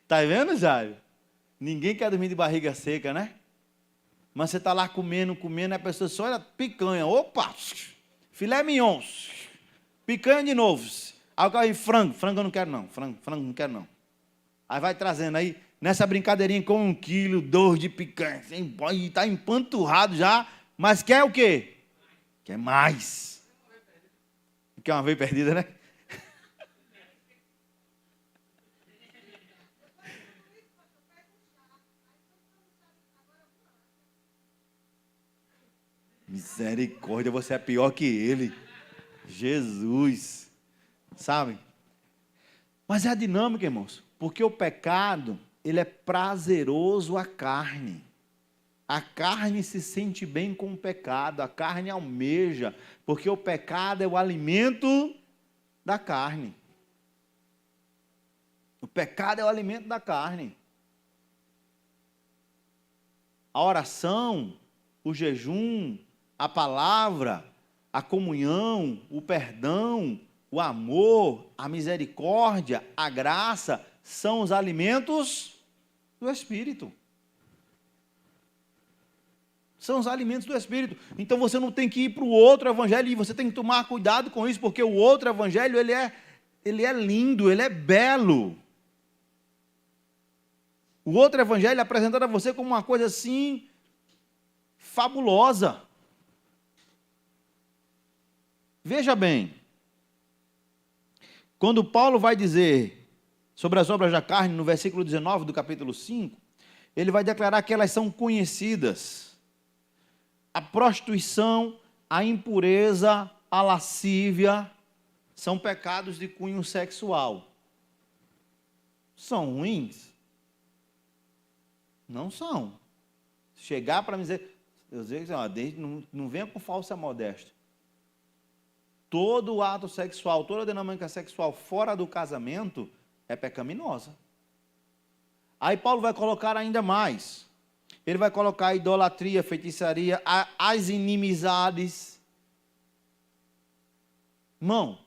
Tá vendo, Jairo? Ninguém quer dormir de barriga seca, né? Mas você está lá comendo, a pessoa só olha picanha. Opa! Filé mignon. Picanha de novo. Aí o cara vem frango eu não quero não. Frango não quero não. Aí vai trazendo aí, nessa brincadeirinha com 1 quilo, 2 de picanha. E está empanturrado já, mas quer o quê? Quer mais. Quer uma vez perdida, né? Misericórdia, você é pior que ele. Jesus. Sabe? Mas é a dinâmica, irmãos. Porque o pecado, ele é prazeroso à carne. A carne se sente bem com o pecado. A carne almeja. Porque o pecado é o alimento da carne. O pecado é o alimento da carne. A oração, o jejum, a palavra, a comunhão, o perdão, o amor, a misericórdia, a graça, são os alimentos do Espírito. São os alimentos do Espírito. Então você não tem que ir para o outro evangelho, e você tem que tomar cuidado com isso, porque o outro evangelho, ele é lindo, ele é belo. O outro evangelho é apresentado a você como uma coisa assim, fabulosa. Veja bem, quando Paulo vai dizer sobre as obras da carne, no versículo 19 do capítulo 5, ele vai declarar que elas são conhecidas. A prostituição, a impureza, a lascívia, são pecados de cunho sexual. São ruins? Não são. Chegar para me dizer, eu digo, não venha com falsa modéstia. Todo ato sexual, toda dinâmica sexual fora do casamento é pecaminosa. Aí Paulo vai colocar ainda mais. Ele vai colocar a idolatria, a feitiçaria, as inimizades. Irmão,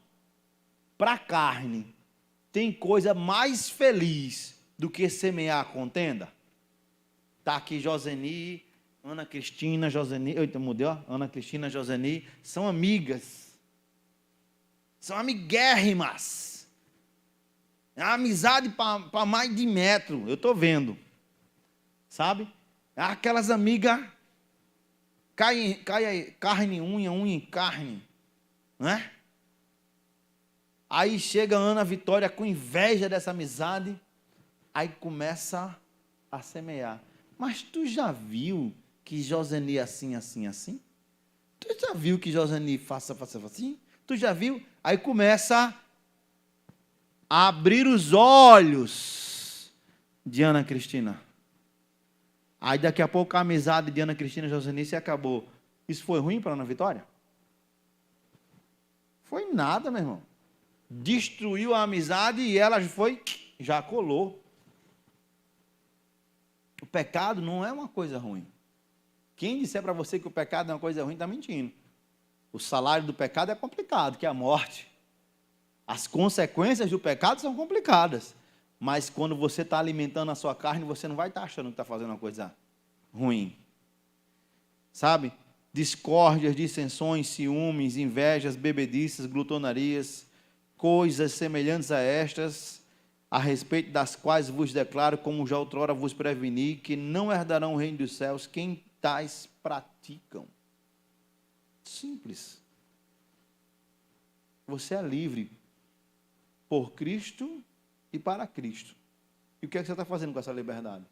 para a carne, tem coisa mais feliz do que semear a contenda? Está aqui Joseni, Ana Cristina, Joseni, eita, mudei, ó, Ana Cristina, Joseni, são amigas. São amiguérrimas. É uma amizade para mais de metro. Eu estou vendo. Sabe? Aquelas amigas. Cai carne em unha, unha em carne. Né? Aí chega a Ana Vitória com inveja dessa amizade. Aí começa a semear. Mas tu já viu que Joseni é assim, assim, assim? Tu já viu que Joseni faça assim? Tu já viu? Aí começa a abrir os olhos de Ana Cristina. Aí daqui a pouco a amizade de Ana Cristina e Joseni se acabou. Isso foi ruim para Ana Vitória? Foi nada, meu irmão. Destruiu a amizade e ela já colou. O pecado não é uma coisa ruim. Quem disser para você que o pecado é uma coisa ruim, está mentindo. O salário do pecado é complicado, que é a morte. As consequências do pecado são complicadas. Mas quando você está alimentando a sua carne, você não vai estar achando que está fazendo uma coisa ruim. Sabe? Discórdias, dissensões, ciúmes, invejas, bebedices, glutonarias, coisas semelhantes a estas, a respeito das quais vos declaro, como já outrora vos preveni, que não herdarão o reino dos céus quem tais praticam. Simples. Você é livre por Cristo e para Cristo. E o que é que você está fazendo com essa liberdade?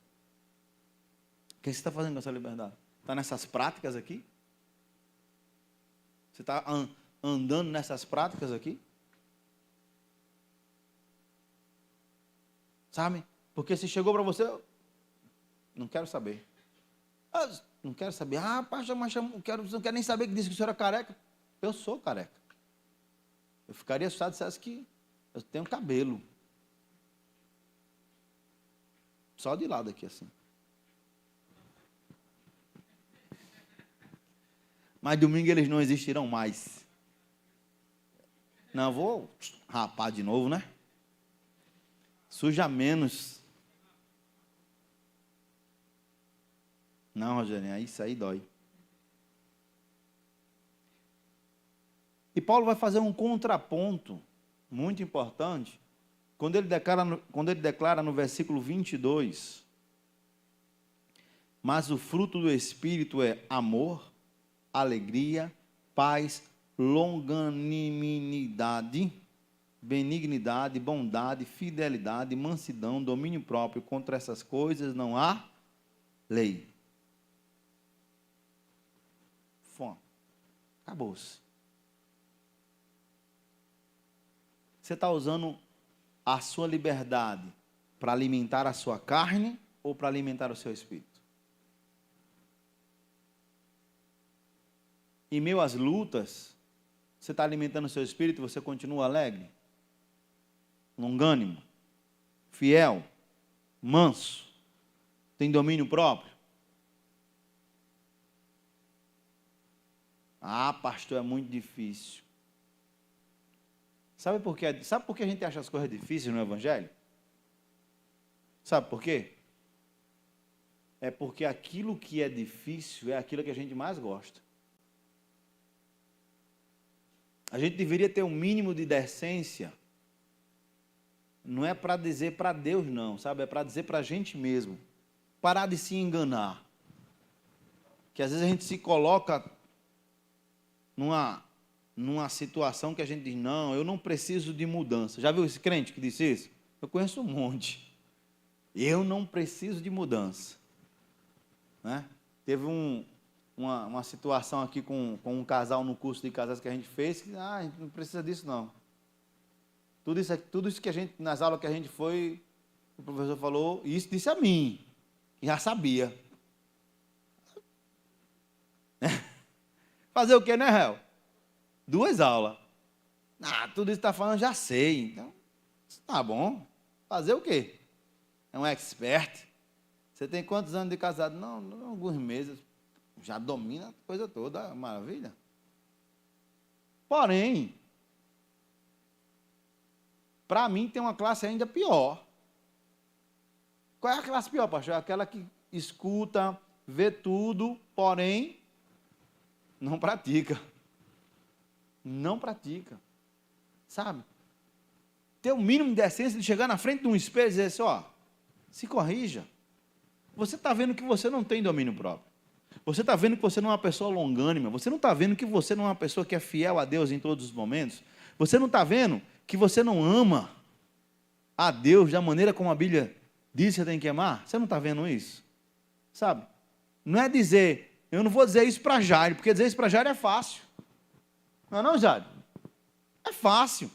O que é que você está fazendo com essa liberdade? Está nessas práticas aqui? Você está andando nessas práticas aqui? Sabe? Porque se chegou para você, não quero saber. Não quero saber. Pastor, mas não quero nem saber que disse que o senhor é careca. Eu sou careca. Eu ficaria assustado se dissesse que eu tenho cabelo. Só de lado aqui, assim. Mas domingo eles não existirão mais. Não, vou rapar de novo, né? Suja menos. Não, Rogério, isso aí dói. E Paulo vai fazer um contraponto muito importante quando ele declara no versículo 22, mas o fruto do Espírito é amor, alegria, paz, longanimidade, benignidade, bondade, fidelidade, mansidão, domínio próprio. Contra essas coisas não há lei. Fome. Acabou-se. Você está usando a sua liberdade para alimentar a sua carne ou para alimentar o seu espírito? Em meio às lutas, você está alimentando o seu espírito e você continua alegre, longânimo, fiel, manso, tem domínio próprio? Pastor, é muito difícil. Sabe por quê? Sabe por que a gente acha as coisas difíceis no Evangelho? Sabe por quê? É porque aquilo que é difícil é aquilo que a gente mais gosta. A gente deveria ter um mínimo de decência. Não é para dizer para Deus, não, sabe? É para dizer para a gente mesmo. Parar de se enganar. Que às vezes a gente se coloca numa situação que a gente diz, não, eu não preciso de mudança. Já viu esse crente que disse isso? Eu conheço um monte. Eu não preciso de mudança. Né? Teve uma situação aqui com um casal no curso de casais que a gente fez, que a gente não precisa disso não. Tudo isso que a gente, nas aulas que a gente foi, o professor falou, e isso disse a mim, que já sabia. Fazer o quê, né, réu? 2 aulas. Tudo isso que está falando, já sei. Então, tá bom. Fazer o quê? É um expert. Você tem quantos anos de casado? Não, alguns meses. Já domina a coisa toda, maravilha. Porém, para mim tem uma classe ainda pior. Qual é a classe pior, pastor? É aquela que escuta, vê tudo, porém, não pratica. Não pratica. Sabe? Ter o mínimo de decência de chegar na frente de um espelho e dizer assim, se corrija. Você está vendo que você não tem domínio próprio. Você está vendo que você não é uma pessoa longânima. Você não está vendo que você não é uma pessoa que é fiel a Deus em todos os momentos. Você não está vendo que você não ama a Deus da maneira como a Bíblia diz que você tem que amar. Você não está vendo isso? Sabe? Não é dizer, eu não vou dizer isso para Jair, porque dizer isso para Jair é fácil. Não, Jair? É fácil.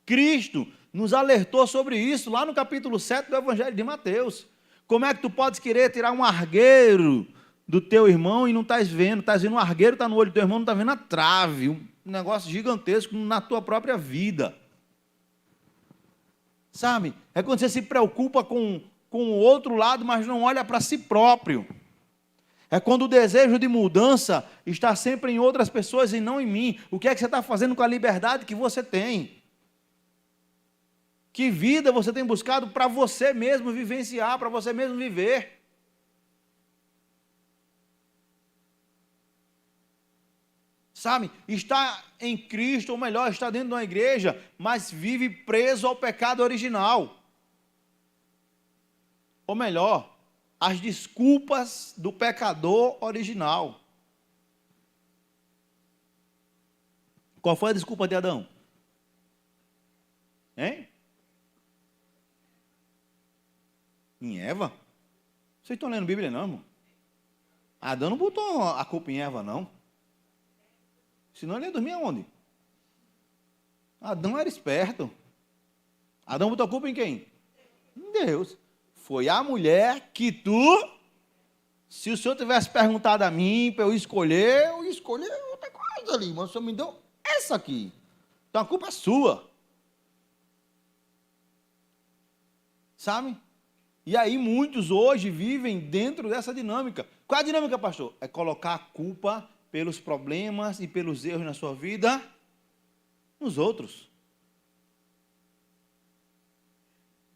Cristo nos alertou sobre isso lá no capítulo 7 do Evangelho de Mateus. Como é que tu podes querer tirar um argueiro do teu irmão e não estás vendo? Estás vendo um argueiro, está no olho do teu irmão, não está vendo a trave. um negócio gigantesco na tua própria vida. Sabe? É quando você se preocupa com o outro lado, mas não olha para si próprio. É quando o desejo de mudança está sempre em outras pessoas e não em mim. O que é que você está fazendo com a liberdade que você tem? Que vida você tem buscado para você mesmo vivenciar, para você mesmo viver? Sabe? Está em Cristo, ou melhor, está dentro de uma igreja, mas vive preso ao pecado original. Ou melhor, as desculpas do pecador original. Qual foi a desculpa de Adão? Hein? Em Eva? Vocês estão lendo Bíblia, não, irmão? Adão não botou a culpa em Eva, não. Senão ele ia dormir aonde? Adão era esperto. Adão botou a culpa em quem? Em Deus. Foi a mulher que se o senhor tivesse perguntado a mim para eu escolher outra coisa ali, mas o senhor me deu essa aqui. Então a culpa é sua. Sabe? E aí muitos hoje vivem dentro dessa dinâmica. Qual é a dinâmica, pastor? É colocar a culpa pelos problemas e pelos erros na sua vida nos outros.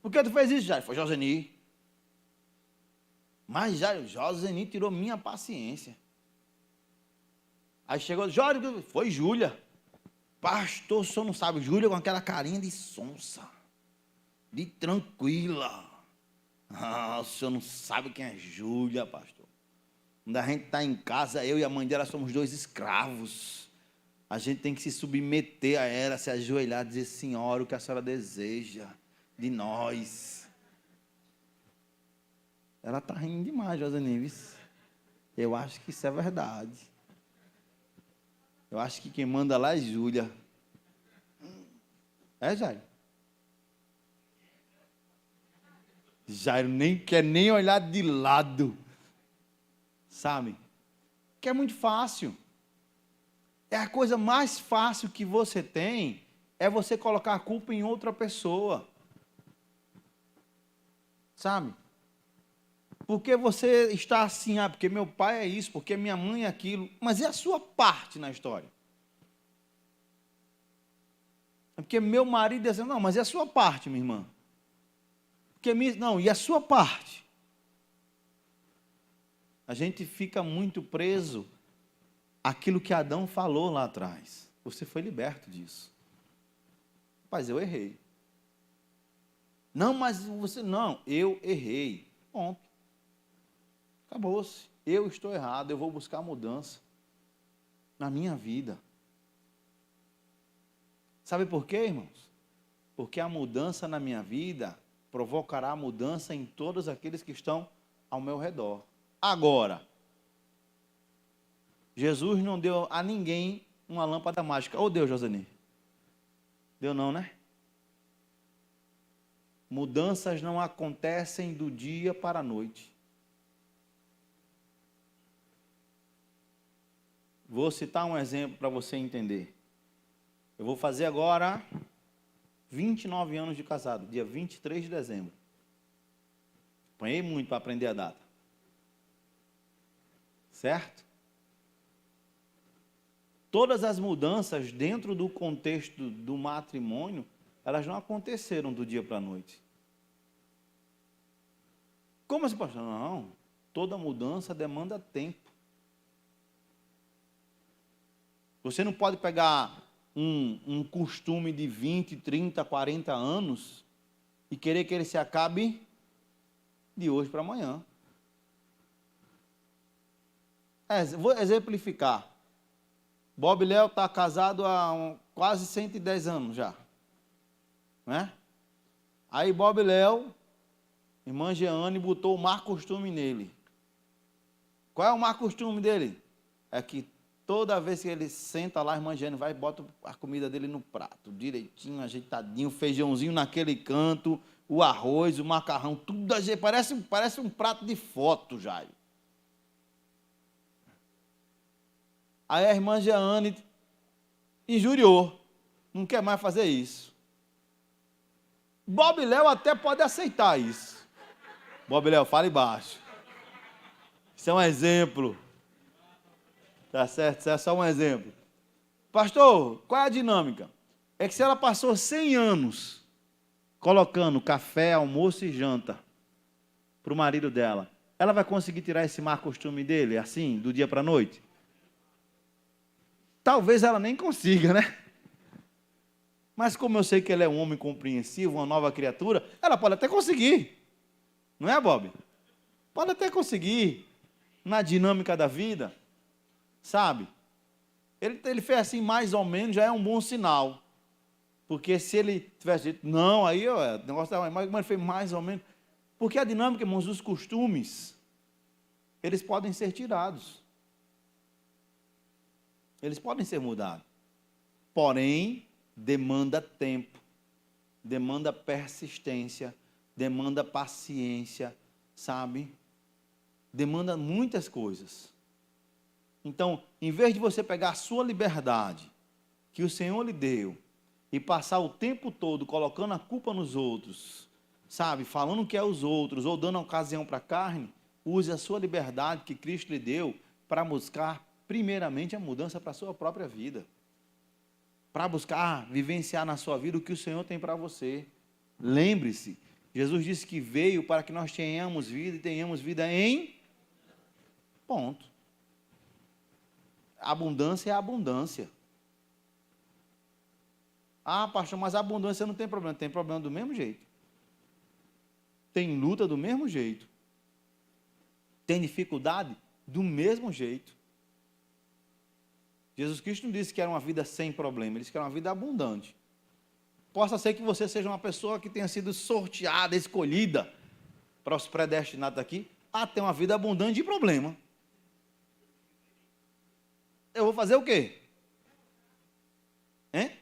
Por que tu fez isso, Jair? Foi Joseni. Mas Joseni tirou minha paciência. Aí chegou, Jorge, foi Júlia. Pastor, o senhor não sabe, Júlia com aquela carinha de sonsa, de tranquila. O senhor não sabe quem é Júlia, pastor. Quando a gente está em casa, eu e a mãe dela somos 2 escravos. A gente tem que se submeter a ela, se ajoelhar, dizer, senhora, o que a senhora deseja de nós. Ela está rindo demais, José Nives. Eu acho que isso é verdade. Eu acho que quem manda lá é Júlia. É, Jairo? Jairo nem quer nem olhar de lado. Sabe? Que é muito fácil. É a coisa mais fácil que você tem, é você colocar a culpa em outra pessoa. Sabe? Porque você está assim, porque meu pai é isso, porque minha mãe é aquilo. Mas e a sua parte na história? É porque meu marido é assim, não, mas e a sua parte, minha irmã? Porque não, e a sua parte? A gente fica muito preso àquilo que Adão falou lá atrás. Você foi liberto disso. Rapaz, eu errei. Não, mas você... Não, eu errei. Ponto. Acabou-se. Eu estou errado, eu vou buscar mudança na minha vida. Sabe por quê, irmãos? Porque a mudança na minha vida provocará mudança em todos aqueles que estão ao meu redor. Agora, Jesus não deu a ninguém uma lâmpada mágica. Ou deu, Joseni? Deu não, né? Mudanças não acontecem do dia para a noite. Vou citar um exemplo para você entender. Eu vou fazer agora 29 anos de casado, dia 23 de dezembro. Apanhei muito para aprender a data. Certo? Todas as mudanças dentro do contexto do matrimônio, elas não aconteceram do dia para a noite. Como assim, pastor? Não, toda mudança demanda tempo. Você não pode pegar um costume de 20, 30, 40 anos e querer que ele se acabe de hoje para amanhã. Vou exemplificar. Bob Léo está casado há quase 110 anos já. Né? Aí Bob Léo, irmã Jeane, botou o má costume nele. Qual é o má costume dele? É que toda vez que ele senta lá, a irmã Jeane vai e bota a comida dele no prato, direitinho, ajeitadinho, feijãozinho naquele canto, o arroz, o macarrão, tudo parece um prato de foto, Jair. Aí a irmã Jeane injuriou, não quer mais fazer isso. Bob e Léo até pode aceitar isso. Bob e Léo, fale baixo. Isso é um exemplo. Tá certo? Isso é só um exemplo. Pastor, qual é a dinâmica? É que se ela passou 100 anos colocando café, almoço e janta para o marido dela, ela vai conseguir tirar esse má costume dele, assim, do dia para a noite? Talvez ela nem consiga, né? Mas como eu sei que ele é um homem compreensivo, uma nova criatura, ela pode até conseguir. Não é, Bob? Pode até conseguir, na dinâmica da vida, sabe? Ele fez assim mais ou menos, já é um bom sinal. Porque se ele tivesse dito, não, aí ó, o negócio estava mais, mas ele fez mais ou menos. Porque a dinâmica, irmãos, dos costumes, eles podem ser tirados. Eles podem ser mudados. Porém, demanda tempo, demanda persistência, demanda paciência, sabe? Demanda muitas coisas. Então, em vez de você pegar a sua liberdade, que o Senhor lhe deu, e passar o tempo todo colocando a culpa nos outros, sabe? Falando que é os outros, ou dando ocasião para a carne, use a sua liberdade que Cristo lhe deu para buscar, primeiramente, a mudança para a sua própria vida. Para buscar vivenciar na sua vida o que o Senhor tem para você. Lembre-se, Jesus disse que veio para que nós tenhamos vida e tenhamos vida em ponto. Abundância é abundância. Ah, pastor, mas a abundância não tem problema. Tem problema do mesmo jeito. Tem luta do mesmo jeito. Tem dificuldade do mesmo jeito. Jesus Cristo não disse que era uma vida sem problema, ele disse que era uma vida abundante. Possa ser que você seja uma pessoa que tenha sido sorteada, escolhida para os predestinados aqui, a ter uma vida abundante de problema. Eu vou fazer o quê? Hein?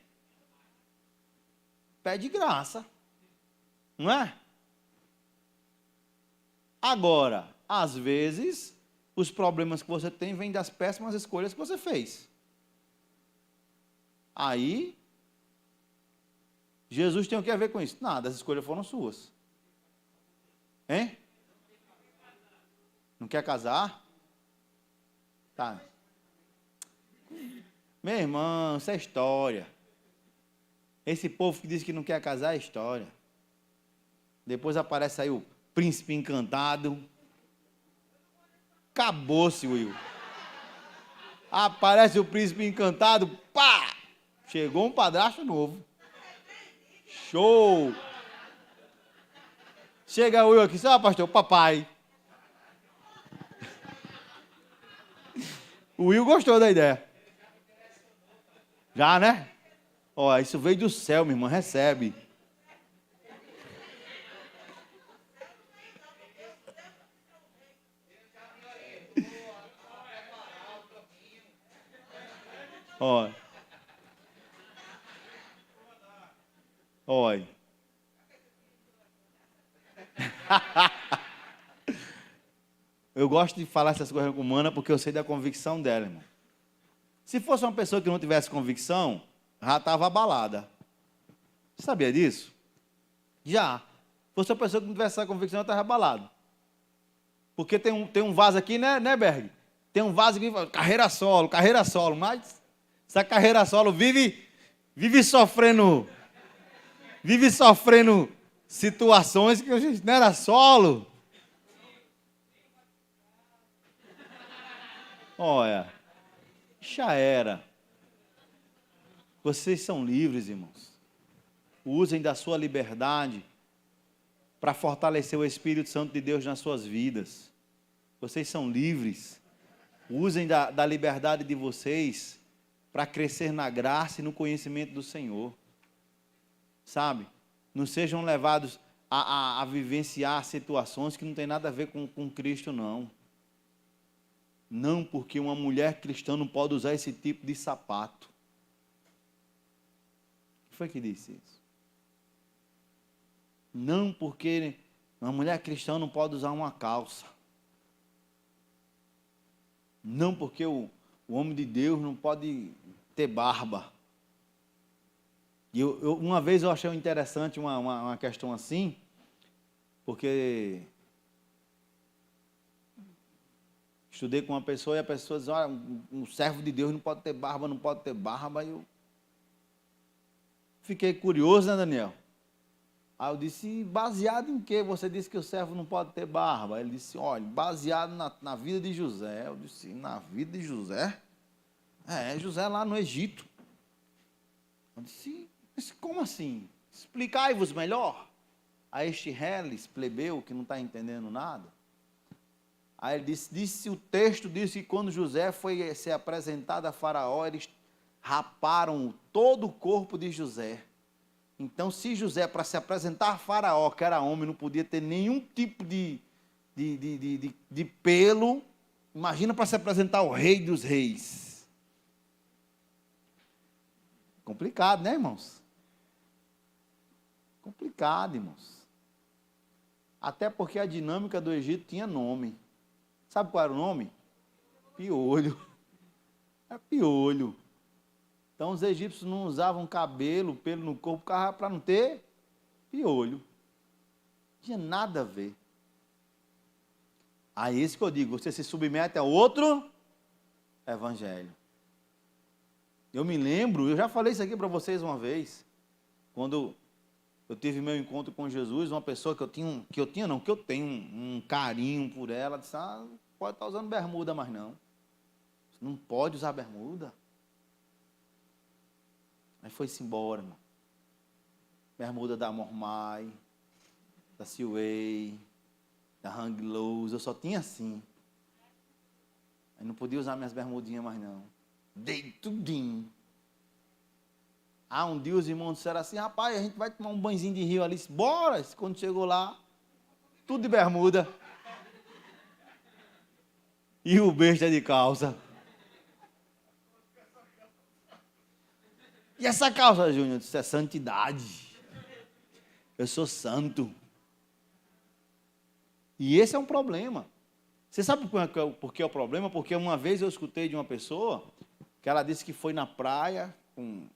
Pede graça. Não é? Agora, às vezes, os problemas que você tem vêm das péssimas escolhas que você fez. Aí, Jesus tem o que a ver com isso? Nada, as escolhas foram suas. Hein? Não quer casar? Tá. Meu irmão, isso é história. Esse povo que diz que não quer casar é história. Depois aparece aí o príncipe encantado. Acabou-se, Will. Aparece o príncipe encantado, pá! Chegou um padrasto novo. Show! Chega o Will aqui, só pastor, papai. O Will gostou da ideia. Já, né? Ó, isso veio do céu, minha irmã, recebe. Ó. Olha. Eu gosto de falar essas coisas com Mana porque eu sei da convicção dela, irmão. Se fosse uma pessoa que não tivesse convicção, já estava abalada. Você sabia disso? Já. Se fosse uma pessoa que não tivesse essa convicção, já estava abalado. Porque tem um vaso aqui, né, Berg? Tem um vaso que fala, carreira solo, mas essa carreira solo vive sofrendo situações que a gente não era solo. Olha, já era. Vocês são livres, irmãos. Usem da sua liberdade para fortalecer o Espírito Santo de Deus nas suas vidas. Vocês são livres. Usem da liberdade de vocês para crescer na graça e no conhecimento do Senhor. Sabe? Não sejam levados a vivenciar situações que não tem nada a ver com Cristo, não. Não, porque uma mulher cristã não pode usar esse tipo de sapato. Quem foi que disse isso? Não, porque uma mulher cristã não pode usar uma calça. Não, porque o homem de Deus não pode ter barba. E uma vez eu achei interessante uma questão assim, porque estudei com uma pessoa e a pessoa diz, olha, um servo de Deus não pode ter barba, não pode ter barba. E eu fiquei curioso, né, Daniel? Aí eu disse, baseado em quê? Você disse que o servo não pode ter barba. Ele disse, olha, baseado na vida de José. Eu disse, na vida de José? José lá no Egito. Eu disse, mas como assim? Explicai-vos melhor a este reles, plebeu, que não está entendendo nada. Aí ele disse, o texto diz que quando José foi ser apresentado a Faraó, eles raparam todo o corpo de José. Então, se José, para se apresentar a Faraó, que era homem, não podia ter nenhum tipo de pelo, imagina para se apresentar ao rei dos reis. Complicado, né, irmãos? Complicado, irmãos. Até porque a dinâmica do Egito tinha nome. Sabe qual era o nome? Piolho. É piolho. Então os egípcios não usavam cabelo, pelo no corpo, para não ter piolho. Não tinha nada a ver. Aí isso que eu digo, você se submete a outro evangelho. Eu me lembro, eu já falei isso aqui para vocês uma vez, quando eu tive meu encontro com Jesus, uma pessoa que eu tenho um carinho por ela, disse, não pode estar usando bermuda mais não. Não pode usar bermuda. Aí foi-se embora, irmão. Bermuda da Mormai, da Seaway, da Hang Loose, eu só tinha assim. Aí não podia usar minhas bermudinhas mais não. Dei tudinho. Um dia os irmãos disseram assim, rapaz, a gente vai tomar um banhozinho de rio ali. Bora! Quando chegou lá, tudo de bermuda. E o besta de calça. E essa calça, Júnior? Isso é santidade. Eu sou santo. E esse é um problema. Você sabe por que é o problema? Porque uma vez eu escutei de uma pessoa que ela disse que foi na praia com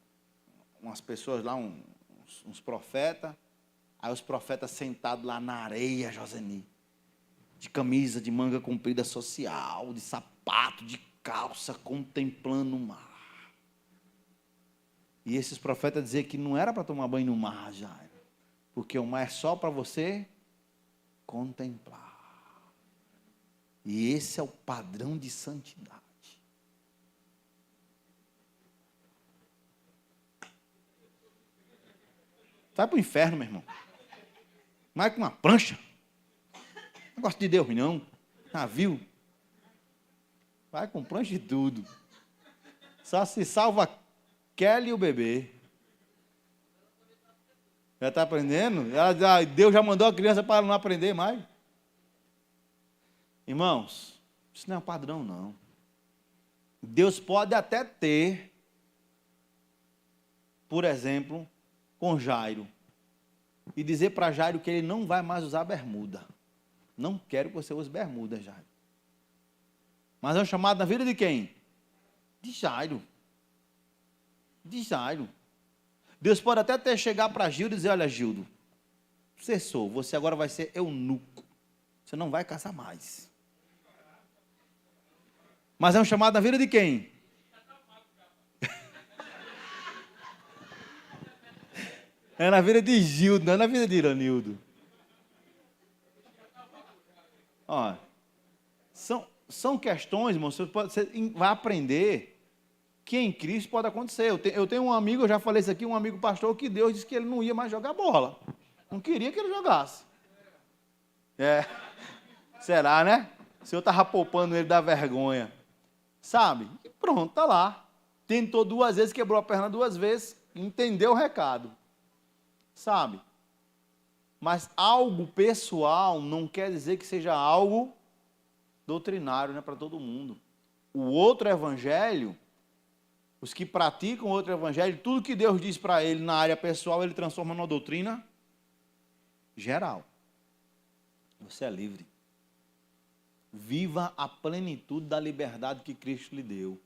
umas pessoas lá, uns profetas. Aí os profetas sentados lá na areia, Joseni, de camisa de manga comprida social, de sapato, de calça, contemplando o mar. E esses profetas diziam que não era para tomar banho no mar, já, porque o mar é só para você contemplar. E esse é o padrão de santidade. Vai para o inferno, meu irmão. Vai com uma prancha. Não gosto de Deus, não. Navio. Vai com prancha e tudo. Só se salva Kelly e o bebê. Já está aprendendo? Deus já mandou a criança para não aprender mais. Irmãos, isso não é um padrão, não. Deus pode até ter, por exemplo, com Jairo, e dizer para Jairo que ele não vai mais usar bermuda. Não quero que você use bermuda, Jairo. Mas é um chamado na vida de quem? De Jairo. De Jairo. Deus pode até ter chegar para Gildo e dizer, olha, Gildo, cessou, você agora vai ser eunuco. Você não vai casar mais. Mas é um chamado na vida de quem? É na vida de Gildo, não é na vida de Iranildo. Ó, são questões, irmão, você vai aprender que em Cristo pode acontecer. Eu tenho um amigo, eu já falei isso aqui, um amigo pastor, que Deus disse que ele não ia mais jogar bola. Não queria que ele jogasse. Será, né? O Senhor estava poupando ele da vergonha. Sabe? E pronto, está lá. Tentou 2 vezes, quebrou a perna 2 vezes, entendeu o recado. Sabe? Mas algo pessoal não quer dizer que seja algo doutrinário, né, para todo mundo. O outro evangelho, os que praticam o outro evangelho, tudo que Deus diz para ele na área pessoal, ele transforma numa doutrina geral. Você é livre. Viva a plenitude da liberdade que Cristo lhe deu.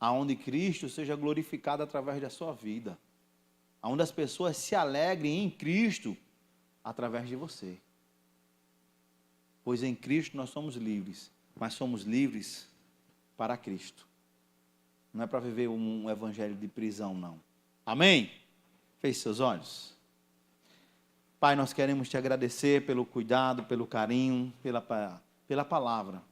Aonde Cristo seja glorificado através da sua vida. onde as pessoas se alegrem em Cristo através de você. Pois em Cristo nós somos livres, mas somos livres para Cristo. Não é para viver um evangelho de prisão, não. Amém? Feche seus olhos. Pai, nós queremos te agradecer pelo cuidado, pelo carinho, pela palavra